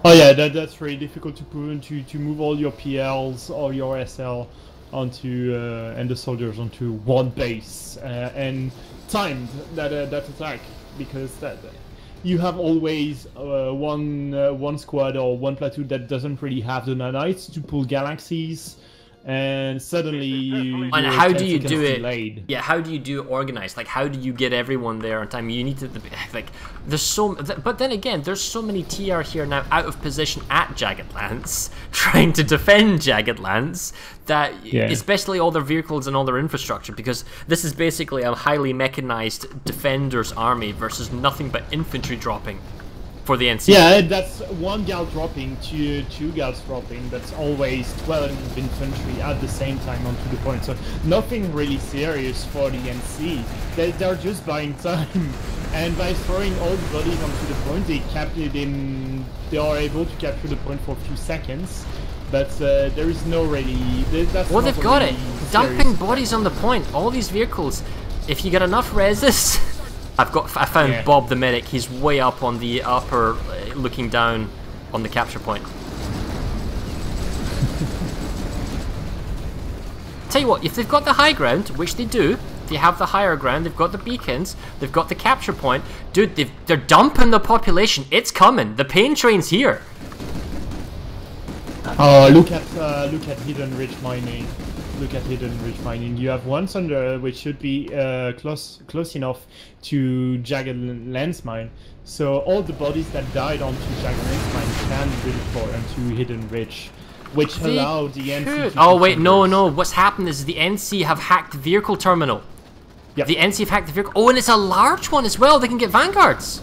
Oh yeah, that's really difficult to move all your PLs or your SL onto and the soldiers onto one base and timed that attack, because that you have always one squad or one platoon that doesn't really have the nanites to pull galaxies. And suddenly, and how do you do it? Delayed. Yeah, how do you do it organized? Like, how do you get everyone there on time? You need to, like, there's so. But then again, there's so many TR here now out of position at Jagged Lance, trying to defend Jagged Lance, that especially all their vehicles and all their infrastructure, because this is basically a highly mechanized defender's army versus nothing but infantry dropping for the NC. Yeah, that's one gal dropping, two gals dropping. That's always 12 infantry at the same time onto the point. So nothing really serious for the NC. They're just buying time, and by throwing all the bodies onto the point, they are able to capture the point for a few seconds. But there is no really. That's well, not they've got really it. Dumping bodies on the point. All these vehicles. If you get enough reses. I found Bob the medic. He's way up on the upper, looking down on the capture point. Tell you what, if they've got the high ground, which they do, they have the higher ground, they've got the beacons, they've got the capture point, dude, they're dumping the population. It's coming. The pain train's here. Oh, look at Hidden Ridge Mining. Look at Hidden Ridge Mining. You have one thunder which should be close enough to Jagged Lance Mine. So all the bodies that died onto Jagged Lance Mine can redeploy onto Hidden Ridge, which allowed the NC to... Oh wait, no. What's happened is the NC have hacked the vehicle terminal. Yep. The NC have hacked the vehicle... Oh, and it's a large one as well. They can get Vanguards.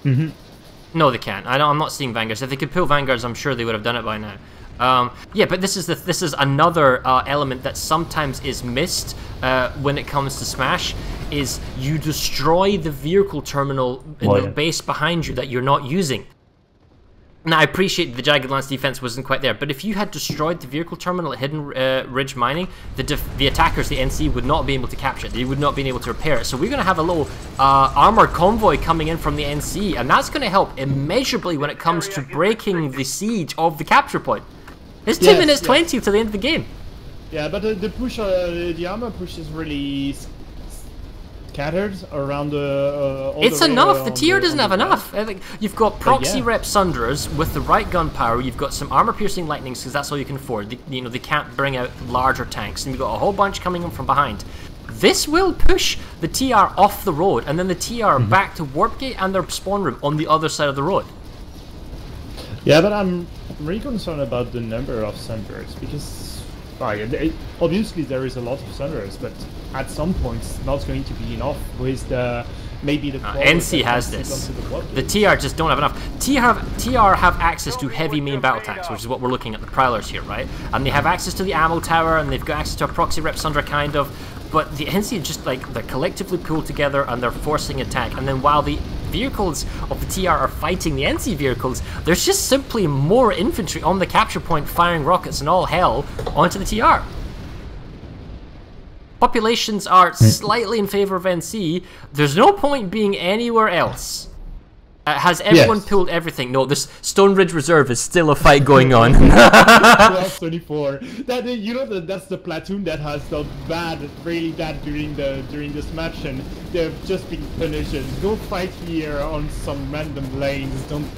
Mm-hmm. No, they can't. I'm not seeing Vanguards. If they could pull Vanguards, I'm sure they would have done it by now. Yeah, but this is another element that sometimes is missed when it comes to Smash, is you destroy the vehicle terminal in the base behind you that you're not using. Now, I appreciate the Jagged Lance defense wasn't quite there, but if you had destroyed the vehicle terminal at Hidden Ridge Mining, the attackers, the NC, would not be able to capture it. They would not be able to repair it. So we're going to have a little armored convoy coming in from the NC, and that's going to help immeasurably when it comes to breaking the siege of the capture point. It's 2 minutes 20 to the end of the game. Yeah, but the push, the armor push is really scattered around the. It's enough. The TR doesn't have enough. You've got proxy rep Sunderers with the right gunpowder. You've got some armor-piercing lightnings because that's all you can afford. They can't bring out larger tanks, and you've got a whole bunch coming in from behind. This will push the TR off the road, and then the TR back to Warp Gate and their spawn room on the other side of the road. Yeah, but I'm really concerned about the number of Sunderers because. Obviously there is a lot of Sunderers, but at some point it's not going to be enough with maybe the NC has this. The TR just don't have enough. TR have access to heavy main battle tanks, which is what we're looking at, the Prowlers here, right? And they have access to the ammo tower, and they've got access to a proxy rep Sunder, kind of. But the NC just they're collectively pulled together and they're forcing attack. And then while the vehicles of the TR are fighting the NC vehicles, there's just simply more infantry on the capture point firing rockets and all hell onto the TR. Populations are slightly in favor of NC. There's no point being anywhere else. Has everyone pulled everything? No, this Stone Ridge Reserve is still a fight going on. 1224. That's the platoon that has done really bad during this match, and they've just been punished. Go fight here on some random lanes. Don't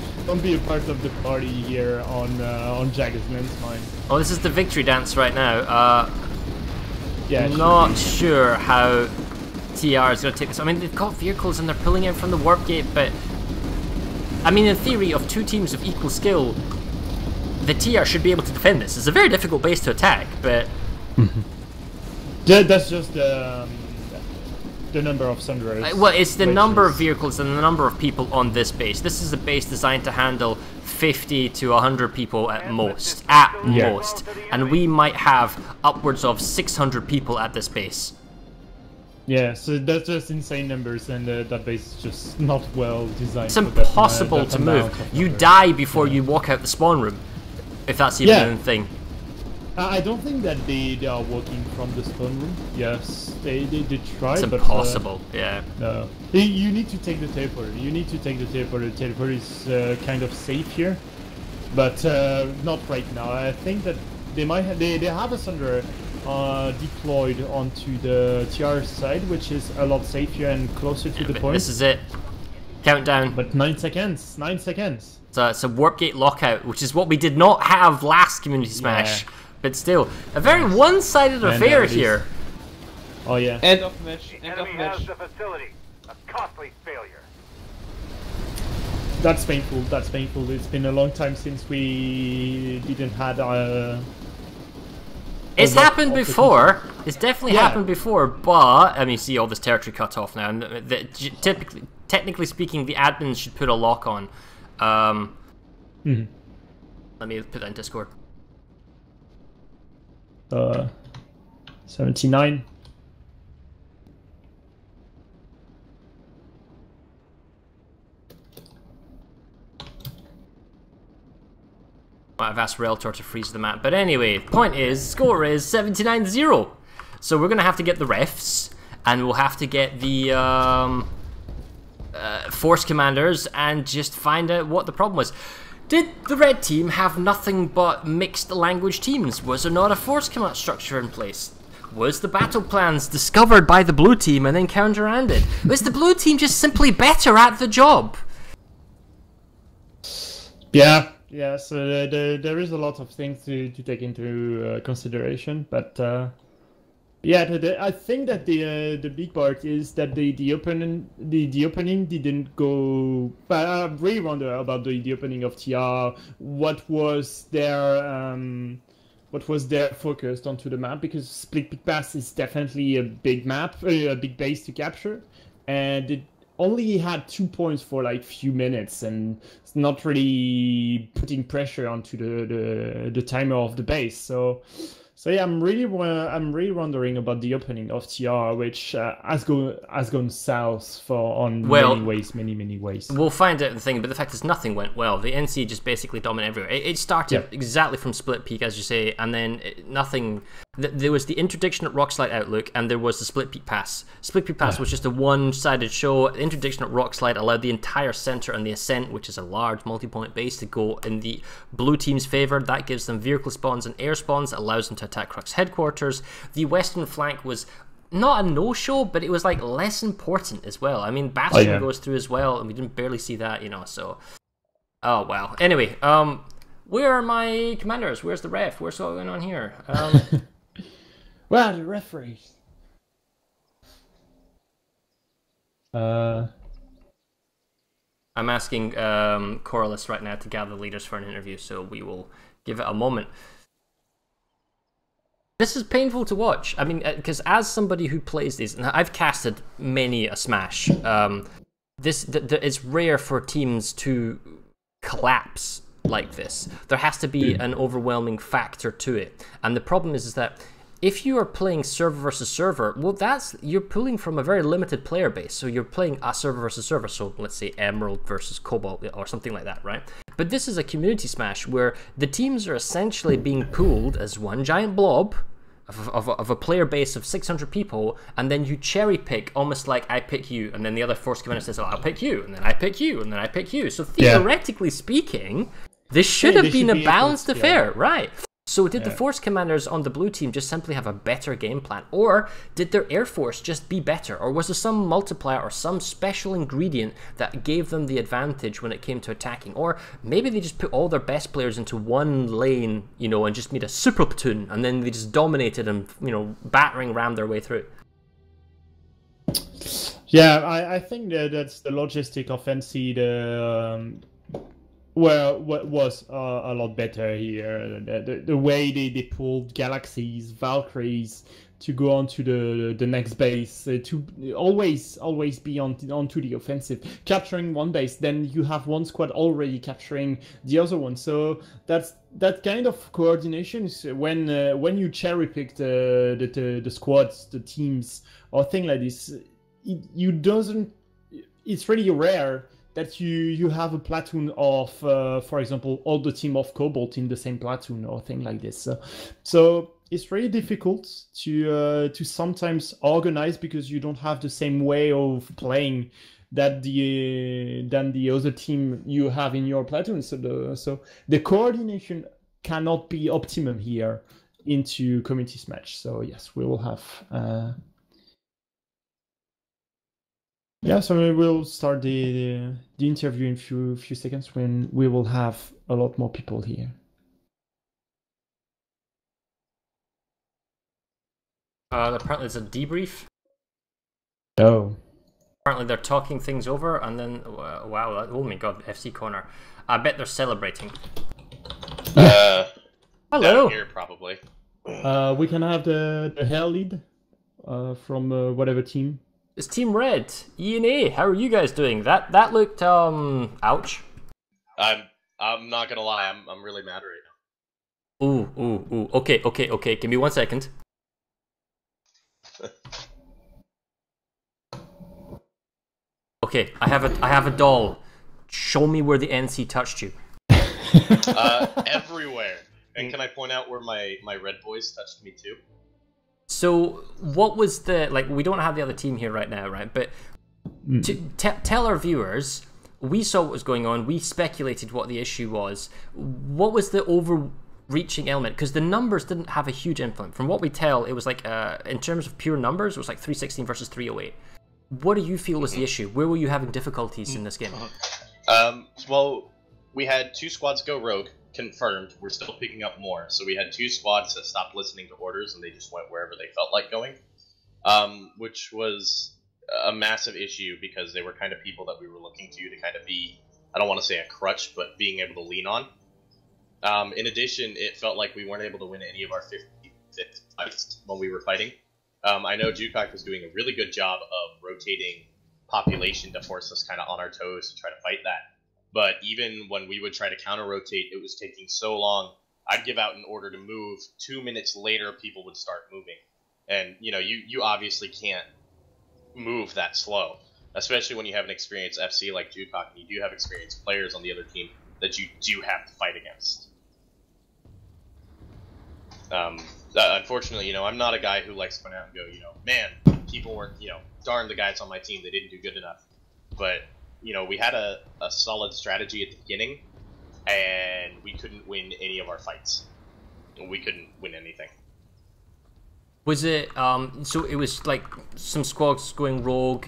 be a part of the party here on Jagged Lance Mine. Oh, this is the victory dance right now. Yeah, not sure how TR is going to take this. I mean, they've got vehicles and they're pulling in from the Warp Gate, but I mean, in theory, of two teams of equal skill, the TR should be able to defend this. It's a very difficult base to attack, but that's just the number of Sunderers. Well, it's the number of vehicles and the number of people on this base. This is a base designed to handle 50 to 100 people at most. Most. And we might have upwards of 600 people at this base. Yeah, so that's just insane numbers, and that base is just not well designed. It's impossible to move. You die before you walk out the spawn room, if that's even a thing. I don't think that they are walking from the spawn room. Yes, they try, it's but impossible. Yeah. No, you need to take the teleporter. The teleporter is kind of safe here, but not right now. I think that they might have they have a Sunderer deployed onto the TR side, which is a lot safer and closer to the point. This is it. Countdown. But 9 seconds. 9 seconds. So it's a Warp Gate lockout, which is what we did not have last Community Smash. Yeah. But still, a very one-sided affair here. Oh yeah. End of match. End of Enemy match. has the facility. A costly failure. That's painful. That's painful. It's been a long time since we didn't had It's happened before. It's definitely happened before, but I mean, see all this territory cut off now. And technically speaking, the admins should put a lock on. Let me put that in Discord. 79. I've asked Realtor to freeze the map, but anyway, point is, score is 79-0. So we're gonna have to get the refs, and we'll have to get the force commanders, and just find out what the problem was. Did the red team have nothing but mixed language teams? Was there not a force command structure in place? Was the battle plans discovered by the blue team and then counteranded? Was the blue team just simply better at the job? Yeah. Yeah, so there is a lot of things to take into consideration, but yeah, I think that the big part is that the opening didn't go. But I really wonder about the opening of TR. What was their focus onto the map? Because Split Big Pass is definitely a big map, a big base to capture, and it only had 2 points for like few minutes, and it's not really putting pressure onto the timer of the base. So So yeah, I'm really wondering about the opening of TR, which has gone south on many ways. We'll find out the thing, but the fact is nothing went well. The NC just basically dominated everywhere. It started exactly from Split Peak, as you say, and then nothing. There was the Interdiction at Rockslide Outlook, and there was the Split Peak Pass. Split Peak Pass was just a one-sided show. Interdiction at Rockslide allowed the entire center and the Ascent, which is a large multi-point base, to go in the blue team's favor. That gives them vehicle spawns and air spawns. That allows them to attack Crux headquarters. The western flank was not a no-show, but it was like less important as well. I mean, Bastion goes through as well, and we didn't barely see that, you know. So, oh wow. Anyway, where are my commanders? Where's the ref? What's going on here? Well, the referees. I'm asking Corliss right now to gather leaders for an interview, so we will give it a moment. This is painful to watch. I mean, because as somebody who plays these, and I've casted many a Smash, it's rare for teams to collapse like this. There has to be an overwhelming factor to it, and the problem is that if you are playing server versus server, well, you're pulling from a very limited player base. So you're playing a server versus server. So let's say Emerald versus Cobalt or something like that, right? But this is a community Smash where the teams are essentially being pooled as one giant blob of a player base of 600 people, and then you cherry pick, almost like I pick you, and then the other force commander says, oh, I'll pick you, and then I pick you, and then I pick you. So theoretically speaking, this should have been a balanced affair, right? So did the Force Commanders on the blue team just simply have a better game plan? Or did their Air Force just be better? Or was there some multiplier or some special ingredient that gave them the advantage when it came to attacking? Or maybe they just put all their best players into one lane, you know, and just made a super platoon, and then they just dominated and, you know, battering rammed their way through. Yeah, I think that's the logistic offensive. Well, what was a lot better here, the way they pulled Galaxies, Valkyries to go on to the next base, to always be onto the offensive, capturing one base, then you have one squad already capturing the other one. So that kind of coordination is when you cherry pick the squads, the teams, or thing like this, it's really rare that you have a platoon of, for example, all the team of Cobalt in the same platoon or thing like this. So it's really difficult to sometimes organize because you don't have the same way of playing than the other team you have in your platoon. So the coordination cannot be optimum here into community Smash. So yes, we will have. Yeah, so we will start the interview in few seconds when we will have a lot more people here. Apparently it's a debrief. Oh. Apparently they're talking things over, and then wow, oh my god, FC Corner. I bet they're celebrating. Hello. Hello. Here probably. We can have the hell lead from whatever team. It's Team Red, E&A. How are you guys doing? That looked ouch. I'm not gonna lie, I'm really mad right now. Ooh. Okay. Give me 1 second. Okay, I have a doll. Show me where the NC touched you. Everywhere. And can I point out where my red boys touched me too? So, what was the, like, we don't have the other team here right now, right? But tell our viewers, we saw what was going on, we speculated what the issue was. What was the overreaching element? Because the numbers didn't have a huge influence. From what we tell, it was like, in terms of pure numbers, it was like 316 versus 308. What do you feel was the issue? Where were you having difficulties in this game? Well, we had 2 squads go rogue. Confirmed. We're still picking up more. So we had 2 squads that stopped listening to orders and they just went wherever they felt like going, which was a massive issue because they were kind of people that we were looking to kind of be, I don't want to say a crutch, but being able to lean on. In addition, it felt like we weren't able to win any of our 50 fights when we were fighting. I know Jukok was doing a really good job of rotating population to force us kind of on our toes to try to fight that. But even when we would try to counter-rotate, it was taking so long. I'd give out an order to move. 2 minutes later, people would start moving. And, you obviously can't move that slow, especially when you have an experienced FC like Jukok, and you do have experienced players on the other team that you do have to fight against. Unfortunately, I'm not a guy who likes to come out and go, man, people weren't, darn the guys on my team, they didn't do good enough. But, we had a solid strategy at the beginning, and we couldn't win any of our fights. We couldn't win anything. Was it, so it was like some squads going rogue,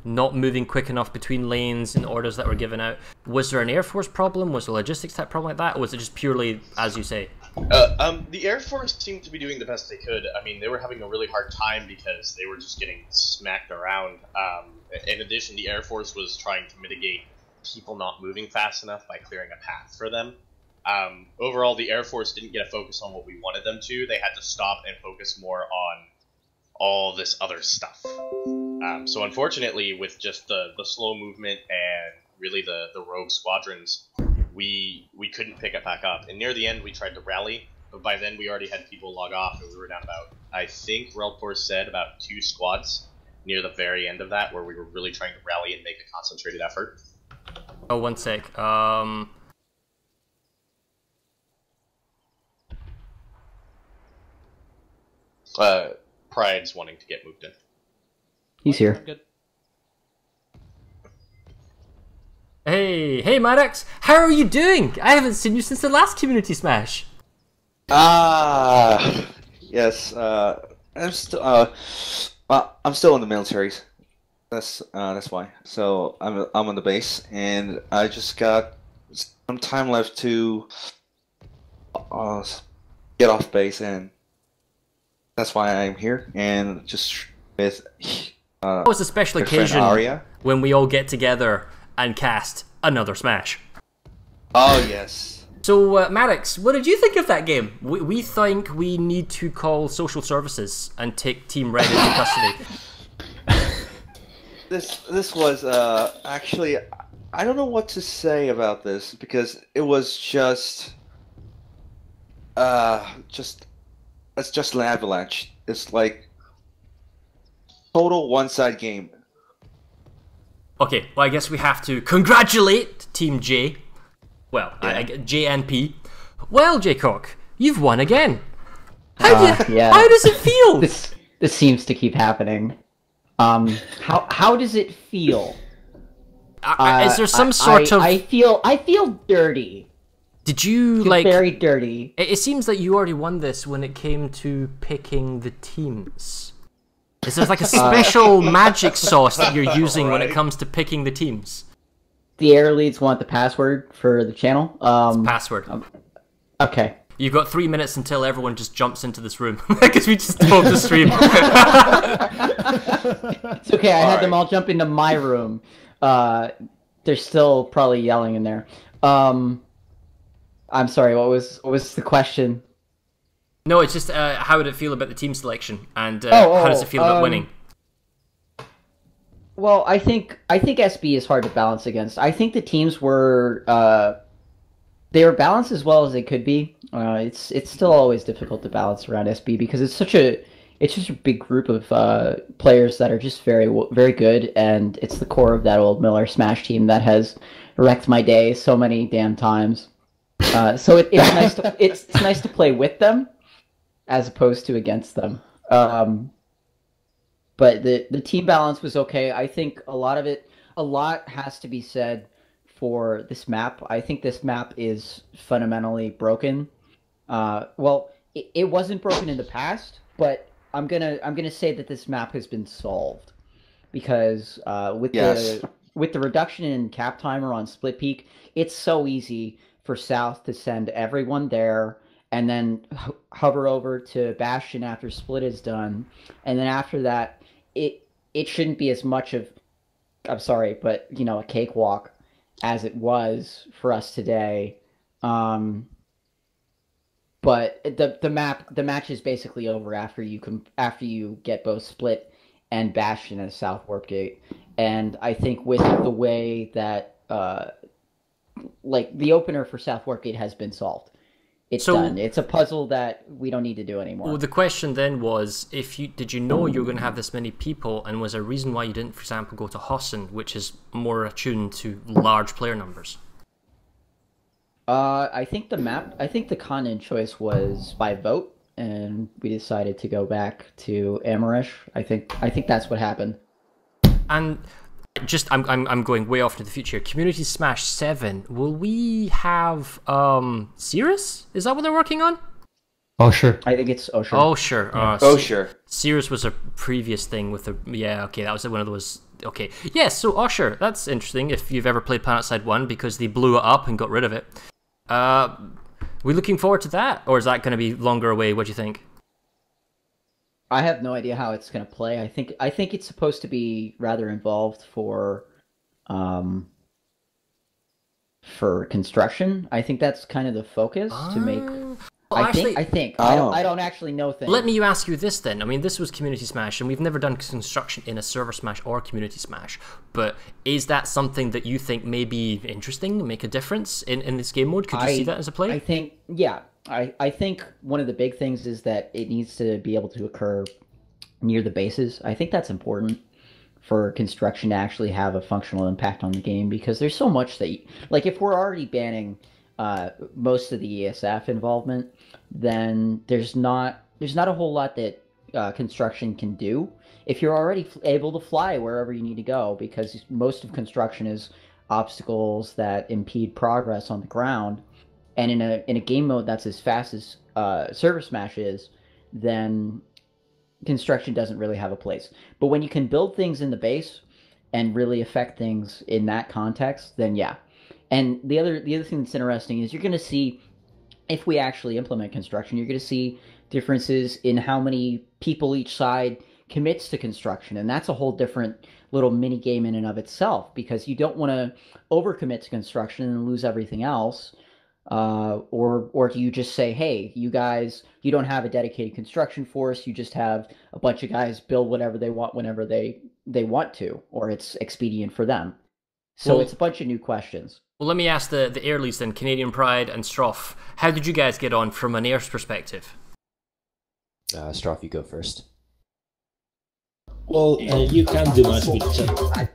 not moving quick enough between lanes in orders that were given out? Was there an Air Force problem? Was there a logistics type problem like that? Or was it just purely, as you say? The Air Force seemed to be doing the best they could. I mean, they were having a really hard time because they were just getting smacked around. In addition, the Air Force was trying to mitigate people not moving fast enough by clearing a path for them. Overall, the Air Force didn't get a focus on what we wanted them to. They had to stop and focus more on all this other stuff. So unfortunately, with just the slow movement and really the rogue squadrons, we couldn't pick it back up. And near the end, we tried to rally, but by then we already had people log off, and we were down about, I think Relpor said, about 2 squads near the very end of that, where we were really trying to rally and make a concentrated effort. Oh, one sec. Pride's wanting to get moved in. He's here. Good. Hey, Maddox, how are you doing? I haven't seen you since the last Community Smash. Yes. I'm still. I'm still in the militaries. That's why. So I'm on the base, and I just got some time left to get off base, and that's why I'm here. And just with It was a special my friend occasion Arya. when we all get together and cast another Smash. Oh yes. So, Maddox, what did you think of that game? We think we need to call social services and take Team Red into custody. This was actually, I don't know what to say about this, because it was just it's just an avalanche. It's like total one-side game. Okay, well, I guess we have to congratulate Team J. Well, Yeah. J and P. Well, Jaycock, you've won again. Yeah. How does it feel? This seems to keep happening. How does it feel? Is there some sort of? I feel dirty. Did you I feel like? very dirty. It seems that you already won this when it came to picking the teams. Is there like a special magic sauce that you're using when it comes to picking the teams? The air leads want the password for the channel. Password. Okay. You've got 3 minutes until everyone just jumps into this room because we just told the stream. It's okay. I had them all jump into my room. They're still probably yelling in there. I'm sorry. What was the question? No, it's just how would it feel about the team selection and how does it feel about winning? Well, I think SB is hard to balance against. I think the teams were they were balanced as well as they could be. It's still always difficult to balance around SB because it's such a big group of players that are just very good, and it's the core of that old Miller Smash team that has wrecked my day so many damn times. So it's nice to play with them as opposed to against them. But the team balance was okay. I think a lot has to be said for this map. I think this map is fundamentally broken. Well, it wasn't broken in the past, but I'm gonna say that this map has been solved because with the reduction in cap timer on Split Peak, it's so easy for South to send everyone there and then hover over to Bastion after Split is done, and then after that, it shouldn't be as much of, I'm sorry, but a cakewalk as it was for us today. But the match is basically over after you get both Split and Bastion as South Warp Gate, and I think with the way that like the opener for South Warp Gate has been solved. It's So- done. It's a puzzle that we don't need to do anymore. Well, the question then was, did you know you were going to have this many people, and was there a reason why you didn't, for example, go to Hossen, which is more attuned to large player numbers? I think the continent choice was by vote, and we decided to go back to Amarish. I think that's what happened. And I'm going way off into the future. Community Smash 7. Will we have Cirrus? Is that what they're working on? Oh, sure. I think it's Osher. Oh sure. Oh, sure. Cirrus was a previous thing with the okay, that was one of those. Okay. Yes, so Usher, that's interesting if you've ever played PlanetSide 1 because they blew it up and got rid of it. We looking forward to that, or is that going to be longer away? What do you think? I have no idea how it's going to play. I think it's supposed to be rather involved for construction. I think that's kind of the focus to make. Well, I think. Oh. I don't actually know things. Let me ask you this then. I mean, this was Community Smash, and we've never done construction in a server Smash or Community Smash. But is that something that you think may be interesting, make a difference in this game mode? Could you see that as a play? I think, yeah. I think one of the big things is that it needs to be able to occur near the bases. I think that's important for construction to actually have a functional impact on the game, because there's so much that, like, if we're already banning most of the ESF involvement, then there's not a whole lot that construction can do if you're already able to fly wherever you need to go, because most of construction is obstacles that impede progress on the ground. And in a game mode that's as fast as Server Smash is, then construction doesn't really have a place. But when you can build things in the base and really affect things in that context, then yeah. And the other thing that's interesting is you're going to see, if we actually implement construction, you're going to see differences in how many people each side commits to construction. And that's a whole different little mini game in and of itself, because you don't want to overcommit to construction and lose everything else. Or do you just say, hey, you guys, you don't have a dedicated construction force, you just have a bunch of guys build whatever they want whenever they want to, or it's expedient for them. So Well, it's a bunch of new questions. Well, let me ask the Airlies then, Canadian Pride and Stroff. How did you guys get on from an Air's perspective? Stroff, you go first. Well, you can't do much with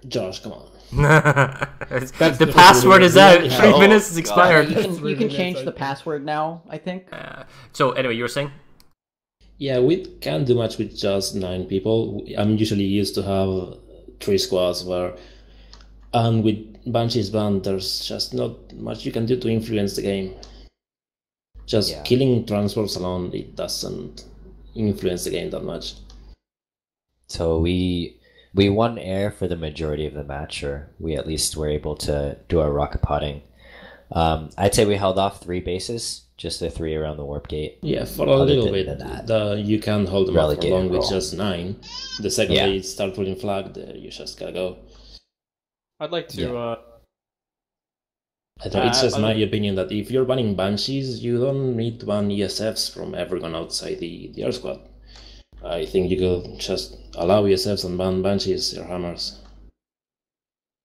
Josh, come on. The password is out. 3 minutes is expired. You can change the password now, I think. So anyway, you were saying? Yeah, we can't do much with just 9 people. I'm usually used to have 3 squads and with Banshee's band, there's just not much you can do to influence the game. Just killing transports alone, it doesn't influence the game that much. So we won air for the majority of the match, or we at least were able to do our rocket potting. I'd say we held off 3 bases, just the 3 around the warp gate. Yeah, for a little bit. You can hold them up for long with just 9. The second they start pulling flag, you just gotta go. I'd like to. I don't, it's just my opinion that if you're banning Banshees, you don't need to ban ESFs from everyone outside the air squad. I think you could just allow ESFs and ban Banshees or Hammers.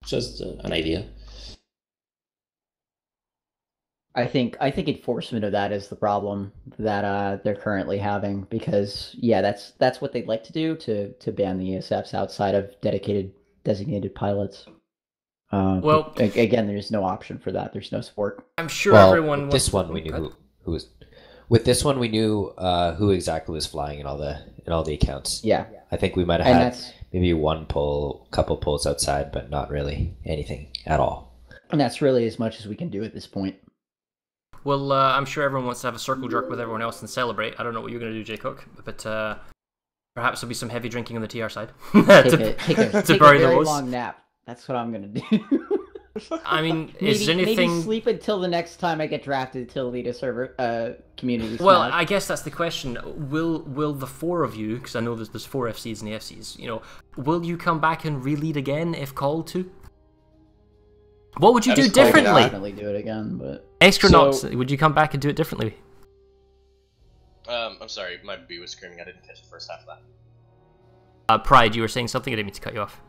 Just an idea. I think enforcement of that is the problem that they're currently having, because that's what they'd like to do, to ban the ESFs outside of designated pilots. Well, again, there's no option for that. There's no support. I'm sure everyone. With this one, we knew who was. With this one, we knew who exactly was flying in all the accounts. Yeah, I think we might have had maybe one pull, couple pulls outside, but not really anything at all. And that's really as much as we can do at this point. Well, I'm sure everyone wants to have a circle jerk with everyone else and celebrate. I don't know what you're going to do, Jay Cook, but perhaps there'll be some heavy drinking on the TR side Take a very woes. long nap. That's what I'm going to do. I mean, is there anything... Maybe sleep until the next time I get drafted to lead a server community smash. Well, I guess that's the question. Will the 4 of you, because I know there's 4 FCs and the FCs, will you come back and re-lead again if called to? What would you do differently? I would definitely do it again, but... Extranauts, would you come back and do it differently? I'm sorry, my bee was screaming. I didn't catch the first half of that. Pride, you were saying something. I didn't mean to cut you off.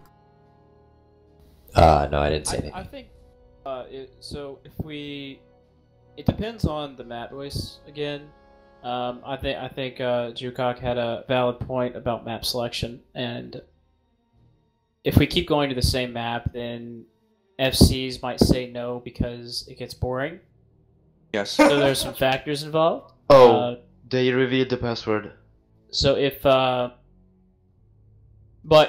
No, I didn't say anything. I think so. If we It depends on the map choice again. I think Jukok had a valid point about map selection, and if we keep going to the same map, then FCs might say no because it gets boring. Yes. So there's some factors involved. They revealed the password. So if, but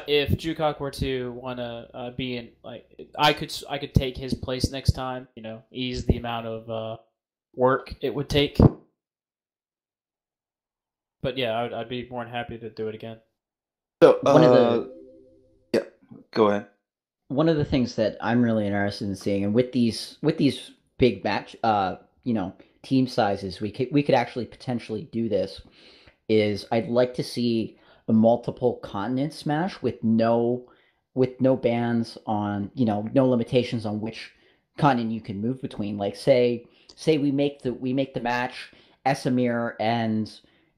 if Jukok were to want to be in, like, I could take his place next time. You know, ease the amount of work it would take. But yeah, I'd be more than happy to do it again. So, yeah, go ahead. One of the things that I'm really interested in seeing, and with these big match, team sizes, we could actually potentially do this. Is I'd like to see a multiple continent smash with no bans on, no limitations on which continent you can move between. Like say we make the match Esamir and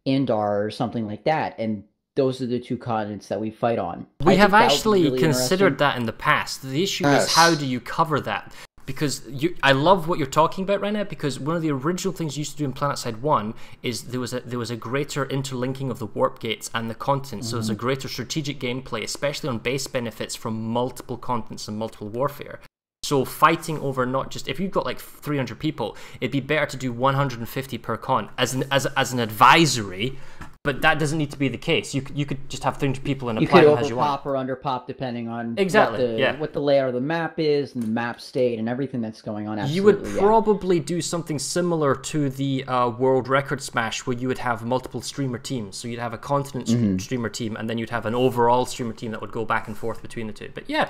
Indar or something like that, and those are the two continents that we fight on. We have actually considered that in the past. The issue is, how do you cover that? Because I love what you're talking about right now, because one of the original things you used to do in Planetside 1 is there was a greater interlinking of the warp gates and the continents, so there's a greater strategic gameplay, especially on base benefits from multiple continents and multiple warfare. So fighting over not just, if you've got like 300 people, it'd be better to do 150 per con as an advisory, but that doesn't need to be the case. You could just have 300 people and apply them as you want. You could overpop or underpop depending on exactly what the layout of the map is and the map state and everything that's going on. Absolutely, you would probably do something similar to the World Record Smash, where you would have multiple streamer teams. So you'd have a continent streamer team, and then you'd have an overall streamer team that would go back and forth between the two. But yeah,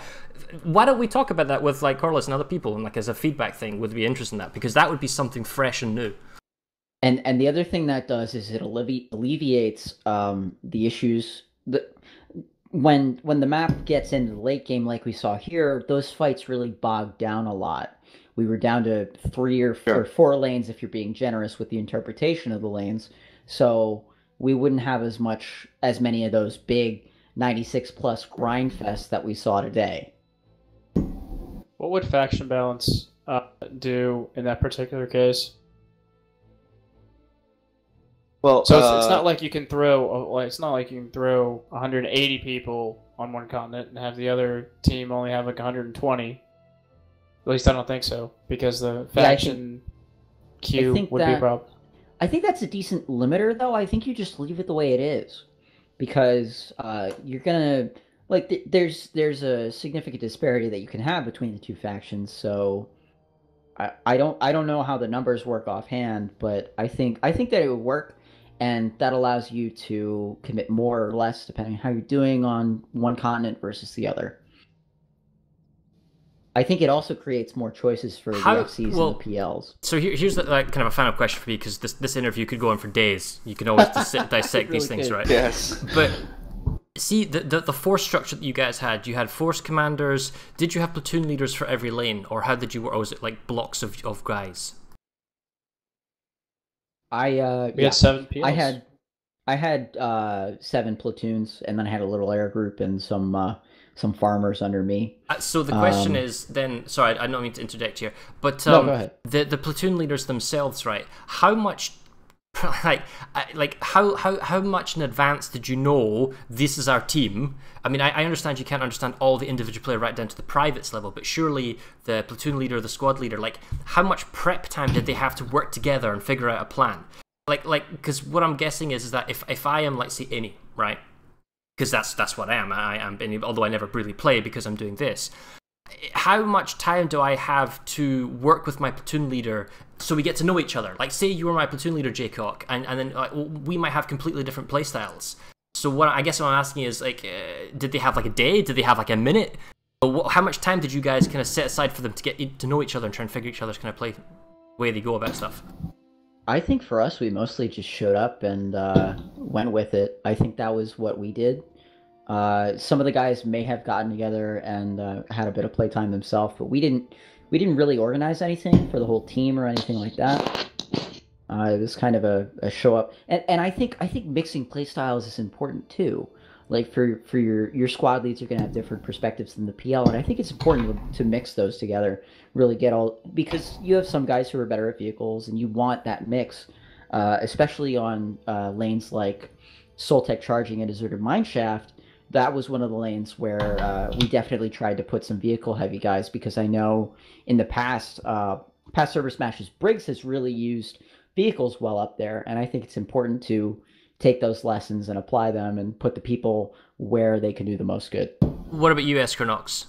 why don't we talk about that with like Carlos and other people, and like as a feedback thing, would be interested in that, because that would be something fresh and new. And the other thing that does is it alleviates the issues that when the map gets into the late game, like we saw here, those fights really bogged down a lot. We were down to 3 or 4 lanes if you're being generous with the interpretation of the lanes. So we wouldn't have as many of those big 96 plus grind fests that we saw today. What would faction balance do in that particular case? Well, so it's not like you can throw 180 people on one continent and have the other team only have like 120. At least I don't think so, because the faction queue would be a problem. I think that's a decent limiter, though. I think you just leave it the way it is, because you're gonna there's a significant disparity that you can have between the two factions. So I don't know how the numbers work offhand, but I think that it would work. And that allows you to commit more or less depending on how you're doing on one continent versus the other. I think it also creates more choices for the FCs and the PLs. So here's kind of a final question for me, because this interview could go on for days. You can always dissect these things, right? Yes. But see, the force structure that you guys had, you had force commanders. Did you have platoon leaders for every lane, or how did you, or was it like blocks of guys? We had 7 PLs. I had 7 platoons, and then I had a little air group and some farmers under me. So the question is then, sorry, I don't mean to interject here, but no, go ahead. The platoon leaders themselves, right? How much, how much in advance did you know this is our team? I mean, I understand you can't understand all the individual player right down to the privates level, but surely the platoon leader, the squad leader, like how much prep time did they have to work together and figure out a plan? Because what I'm guessing is that if I am, like, say, Innie, right? Because that's what I am. I am Innie, although I never really play because I'm doing this. How much time do I have to work with my platoon leader so we get to know each other? Like, say you were my platoon leader, Jaycock, and then we might have completely different playstyles. So I guess what I'm asking is, like, did they have like a day? Did they have like a minute? How much time did you guys kind of set aside for them to get to know each other and try and figure each other's kind of way they go about stuff? I think for us, we mostly just showed up and went with it. I think that was what we did. Some of the guys may have gotten together and had a bit of playtime themselves, but we didn't really organize anything for the whole team or anything like that. It was kind of a show up, and I think mixing playstyles is important too. Like for your squad leads are going to have different perspectives than the PL, and I think it's important to mix those together. Really get all, because you have some guys who are better at vehicles, and you want that mix, especially on lanes like Soltech charging and Deserted Mineshaft. That was one of the lanes where we definitely tried to put some vehicle heavy guys, because I know in the past server smashes, Briggs has really used vehicles well up there, and I think it's important to take those lessons and apply them and put the people where they can do the most good. What about you, Eskernox?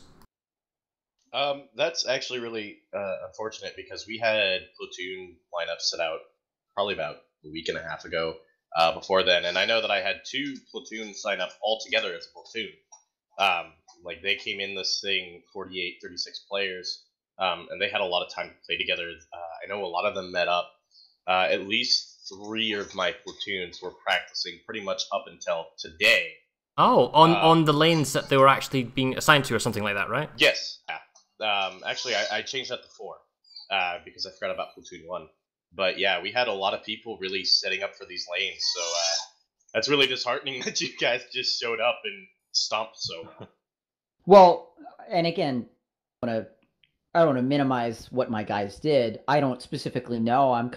That's actually really unfortunate, because we had platoon lineups set out probably about a week and a half ago before then, and I know that I had 2 platoons sign up all together as a platoon. Like, they came in this thing 48, 36 players, and they had a lot of time to play together. I know a lot of them met up. At least 3 of my platoons were practicing pretty much up until today. Oh, on the lanes that they were actually being assigned to, or something like that, right? Yes. Actually, I changed that to 4 because I forgot about platoon 1. But yeah, we had a lot of people really setting up for these lanes, so that's really disheartening that you guys just showed up and stomped so. Well, and again, I don't want to minimize what my guys did. I don't specifically know. I'm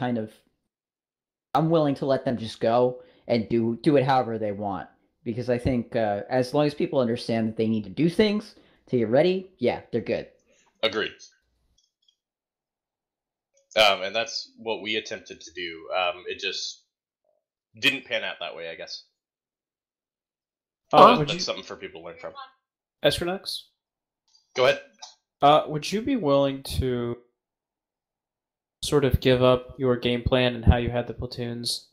willing to let them just go and do it however they want, because I think as long as people understand that they need to do things to get ready, yeah, they're good. Agreed. And that's what we attempted to do. It just didn't pan out that way, I guess. That's something for people to learn from. Eskernox? Go ahead. Would you be willing to sort of give up your game plan and how you had the platoons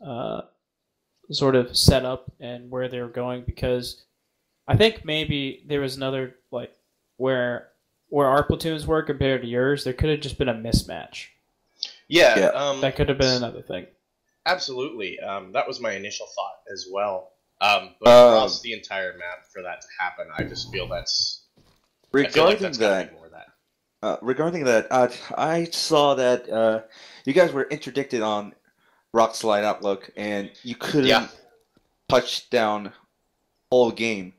sort of set up and where they were going? Because I think maybe there was another, like, where our platoons were compared to yours, there could have just been a mismatch. Yeah. That could have been another thing. Absolutely. That was my initial thought as well. But across the entire map, for that to happen, I just feel that's... Regarding that, I saw that you guys were interdicted on Rock Slide Outlook, and you couldn't touch down whole game.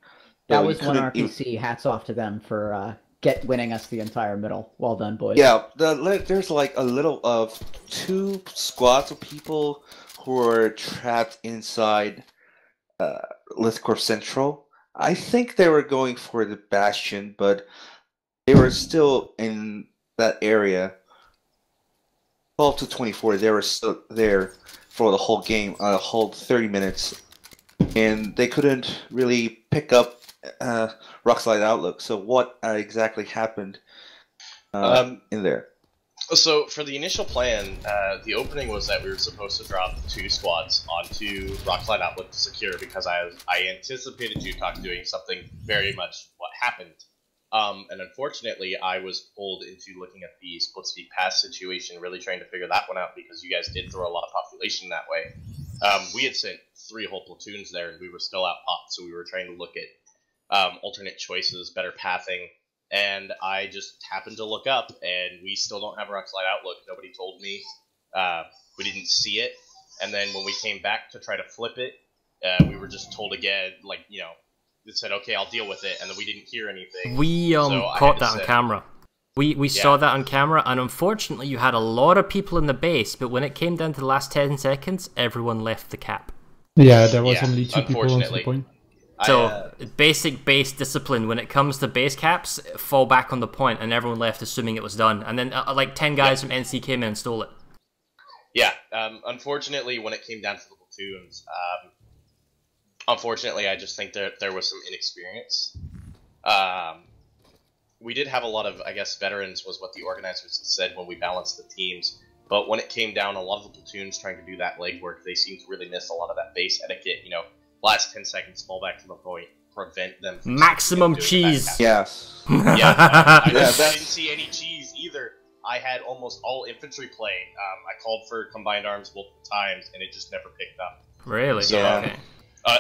That was one RPC. Hats off to them for winning us the entire middle. Well done, boys. Yeah, there's like a little of 2 squads of people who were trapped inside Lithcorp Central. I think they were going for the Bastion, but they were still in that area. 12 to 24, they were still there for the whole game, whole 30 minutes. And they couldn't really pick up Rockslide Outlook. So what exactly happened in there? So for the initial plan, the opening was that we were supposed to drop 2 squads onto Rockslide Outlook to secure, because I anticipated Jutok doing something very much what happened. And unfortunately, I was pulled into looking at the Split Speed Pass situation, really trying to figure that one out, because you guys did throw a lot of population that way. We had sent 3 whole platoons there, and we were still out popped, so we were trying to look at alternate choices, better pathing, and I just happened to look up, and we still don't have a Rockslide Outlook. Nobody told me. We didn't see it, and then when we came back to try to flip it, we were just told again, like, you know, it said, okay, I'll deal with it, and then we didn't hear anything. We caught that on camera. We saw that on camera, and unfortunately you had a lot of people in the base, but when it came down to the last 10 seconds, everyone left the cap. Yeah, there was only 2 people on the point. So, basic base discipline, when it comes to base caps, fall back on the point, and everyone left assuming it was done. And then like 10 guys from NC came in and stole it. Yeah, unfortunately, when it came down to the platoons, unfortunately, I just think there was some inexperience. We did have a lot of, I guess, veterans was what the organizers said when we balanced the teams. But when it came down, a lot of the platoons trying to do that legwork, they seemed to really miss a lot of that base etiquette. You know, last 10 seconds, fall back to the point, prevent them from maximum cheese. Yes. I didn't see any cheese either. I had almost all infantry play. I called for combined arms multiple times, and it just never picked up. Really? So, okay.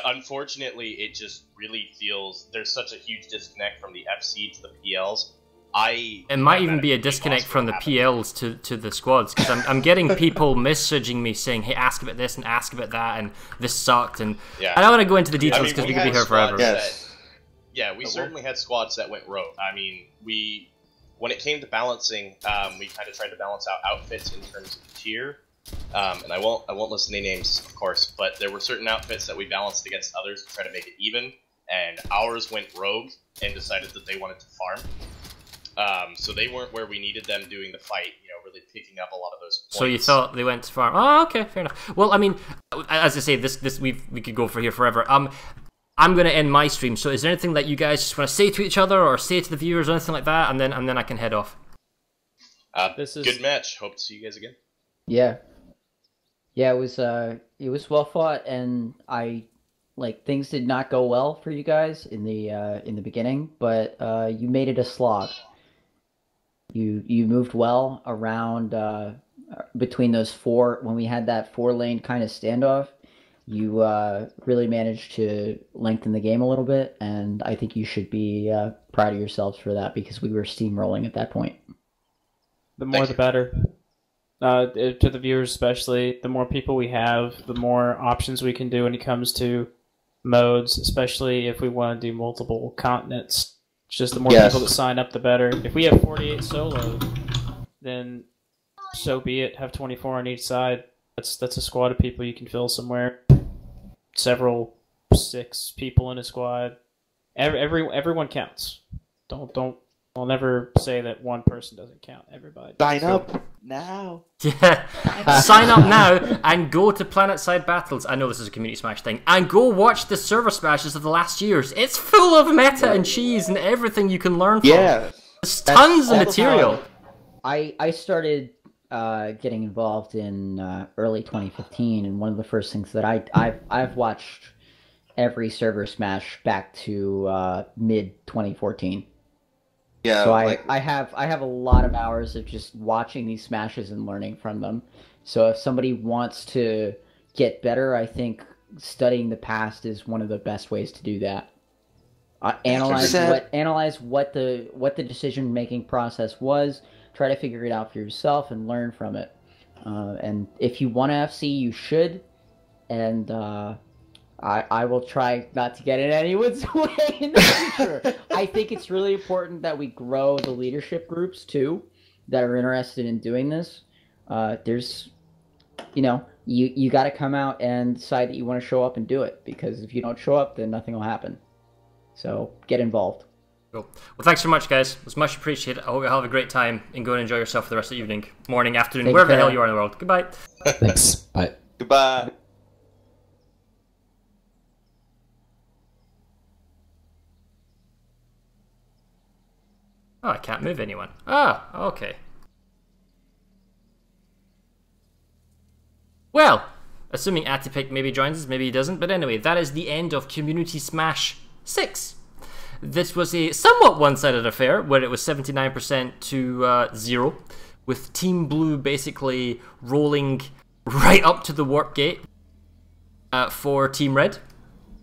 Unfortunately, it just really feels there's such a huge disconnect from the FC to the PLs. It might even be a disconnect from the PLs to the squads, because I'm getting people messaging me saying, hey, ask about this and ask about that, and this sucked, and I don't want to go into the details because we could be here forever. We certainly had squads that went rogue. I mean, when it came to balancing, we kind of tried to balance out outfits in terms of tier, and I won't list any names, of course, but there were certain outfits that we balanced against others to try to make it even, and ours went rogue and decided that they wanted to farm. So they weren't where we needed them doing the fight, really picking up a lot of those points. So you thought they went to farm? Oh, okay, fair enough. Well, I mean, as I say, this we could go for here forever. I'm going to end my stream. So is there anything that you guys just want to say to each other or say to the viewers or anything like that, and then I can head off? Good match. Hope to see you guys again. Yeah, it was well fought, and things did not go well for you guys in the beginning, but you made it a slog. You moved well around between those four. When we had that 4-lane kind of standoff, you really managed to lengthen the game a little bit, and I think you should be proud of yourselves for that, because we were steamrolling at that point. The more the better. To the viewers especially, the more people we have, the more options we can do when it comes to modes, especially if we want to do multiple continents. It's just the more people that sign up, the better. If we have 48 solo, then so be it. Have 24 on each side. That's a squad of people you can fill somewhere. 6 people in a squad. Everyone counts. I'll never say that one person doesn't count. Everybody. Sign up now. Yeah, sign up now and go to Planetside battles. I know this is a community smash thing, and go watch the server smashes of the last years. It's full of meta and cheese and everything you can learn from. Yeah, there's tons of material. I started getting involved in early 2015, and one of the first things that I've watched every server smash back to mid 2014. Yeah, so I have a lot of hours of just watching these smashes and learning from them. So if somebody wants to get better, I think studying the past is one of the best ways to do that. Analyze what the decision making process was. Try to figure it out for yourself and learn from it. And if you want to FC, you should. And I will try not to get in anyone's way in the future. I think it's really important that we grow the leadership groups too that are interested in doing this. There's, you got to come out and decide that you want to show up and do it, because if you don't show up, then nothing will happen. So get involved. Cool. Well, thanks so much, guys. It was much appreciated. I hope you have a great time and go and enjoy yourself for the rest of the evening, morning, afternoon, wherever the hell you are in the world. Goodbye. Thanks. Bye. Goodbye. Oh, I can't move anyone. Ah, okay. Well, assuming Atipic maybe joins us, maybe he doesn't, but anyway, that is the end of Community Smash 6. This was a somewhat one-sided affair, where it was 79% to 0, with Team Blue basically rolling right up to the warp gate for Team Red.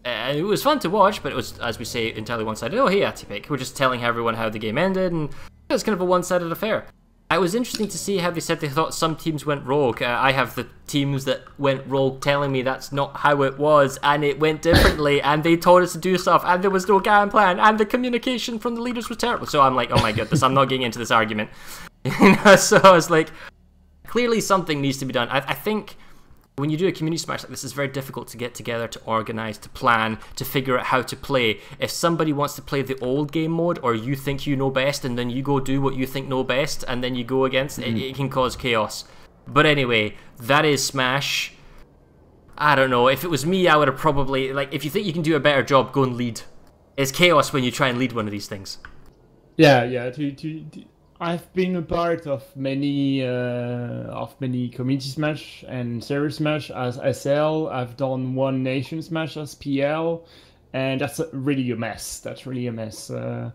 And it was fun to watch, but it was, as we say, entirely one-sided. Oh, hey, Atipic. We're just telling everyone how the game ended, and it was kind of a one-sided affair. It was interesting to see how they said they thought some teams went rogue. I have the teams that went rogue telling me that's not how it was, and it went differently, and they told us to do stuff, and there was no game plan, and the communication from the leaders was terrible. So I'm like, oh my goodness, I'm not getting into this argument. So I was like, clearly something needs to be done. I think when you do a community smash like this, it's very difficult to get together, to organize, to plan, to figure out how to play. If somebody wants to play the old game mode, or you think you know best, and then you go do what you think know best, and then you go against it, it can cause chaos. But anyway, that is Smash. I don't know, if it was me, I would have probably, if you think you can do a better job, go and lead. It's chaos when you try and lead one of these things. Yeah. I've been a part of many community smash and server smash as SL. I've done one nation smash as PL, and that's really a mess. That's really a mess. And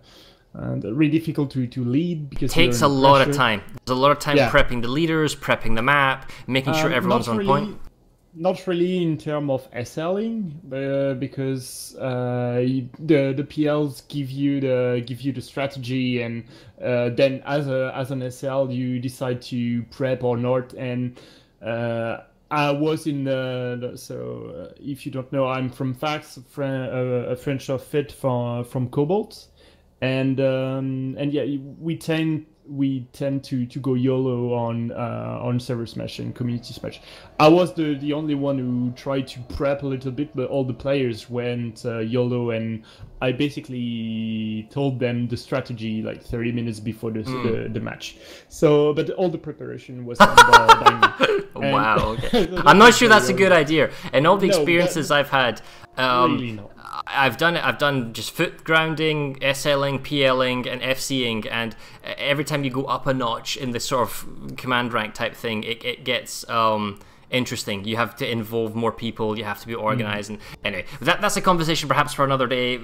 really difficult to lead because takes a lot of time. There's a lot of time prepping the leaders, prepping the map, making sure everyone's on point. Not really in terms of SLing, because the PLs give you the strategy, and then as an SL you decide to prep or not. And I was in if you don't know, I'm from Fax, a French outfit from Cobalt, and yeah, we tend to go YOLO on server smash and community smash. I was the only one who tried to prep a little bit, but all the players went YOLO, and I basically told them the strategy like 30 minutes before the match. So, but all the preparation was done by me. And Wow. Okay. I'm not sure that's a good idea. In all the No, experiences I've had, really not. I've done just foot grounding, SLing, PLing, and FCing, and every time you go up a notch in this sort of command rank type thing, it gets interesting. You have to involve more people, you have to be organized, and anyway, that's a conversation perhaps for another day.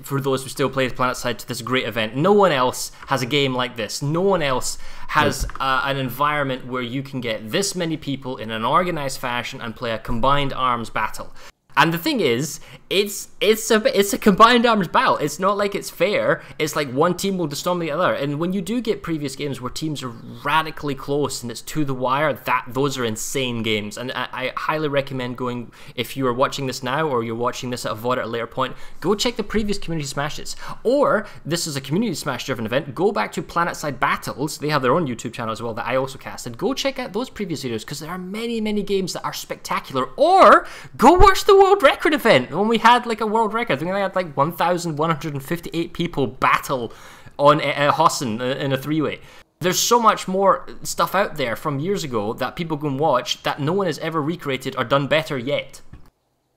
For those who still play Planetside, to this great event, no one else has a game like this. No one else has an environment where you can get this many people in an organized fashion and play a combined arms battle. And the thing is, it's a combined arms battle. It's not like it's fair. It's like one team will destroy the other. And when you do get previous games where teams are radically close and it's to the wire, those are insane games. And I highly recommend going, if you are watching this now or you're watching this at a VOD at a later point, go check the previous community smashes. Or this is a community smash driven event. Go back to Planetside Battles. They have their own YouTube channel as well that I also casted. Go check out those previous videos because there are many, many games that are spectacular. Or go watch the world record event when we had like a world record. I think I had like 1,158 people battle on Hossen in a three-way. There's so much more stuff out there from years ago that people can watch that no one has ever recreated or done better yet.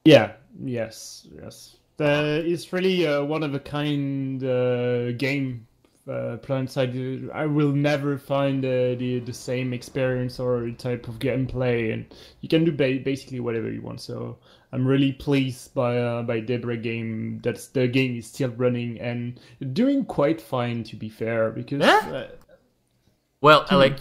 Yeah. Yes. It's really one of a kind game. Planetside, I will never find the same experience or type of gameplay, and you can do basically whatever you want. So I'm really pleased by Debra game. That's the game is still running and doing quite fine, to be fair. Because well, I like.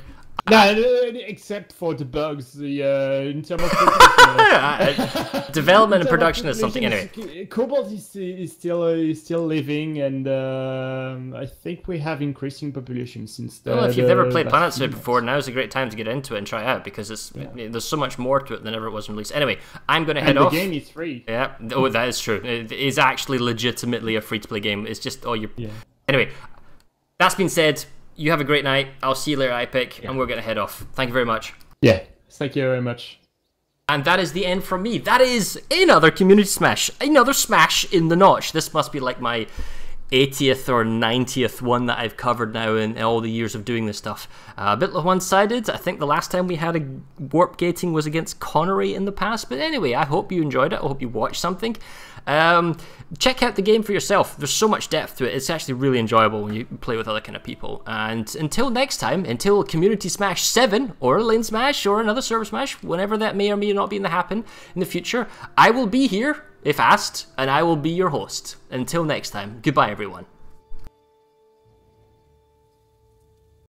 Except for the bugs, in terms of development and production is something. Anyway, Cobalt is still living, and I think we have increasing population since. Well, if you've never played Planetside before, now's a great time to get into it and try it out because there's so much more to it than ever it was released. Anyway, I'm going to head off. The game is free. Yeah, oh, that is true. It is actually legitimately a free-to-play game. It's just Anyway, that's been said. You have a great night. I'll see you later, iPic, and we're going to head off. Thank you very much. Yeah, thank you very much. And that is the end from me. That is another community smash. Another smash in the notch. This must be like my 80th or 90th one that I've covered now in all the years of doing this stuff. A bit one-sided. I think the last time we had a warp gating was against Connery in the past. But anyway, I hope you enjoyed it. I hope you watched something. Check out the game for yourself. There's so much depth to it. It's actually really enjoyable when you play with other kind of people. And until next time, until Community Smash 7 or a Lane Smash or another server smash, whenever that may or may not be in the future, I will be here if asked, and I will be your host. Until next time, goodbye everyone.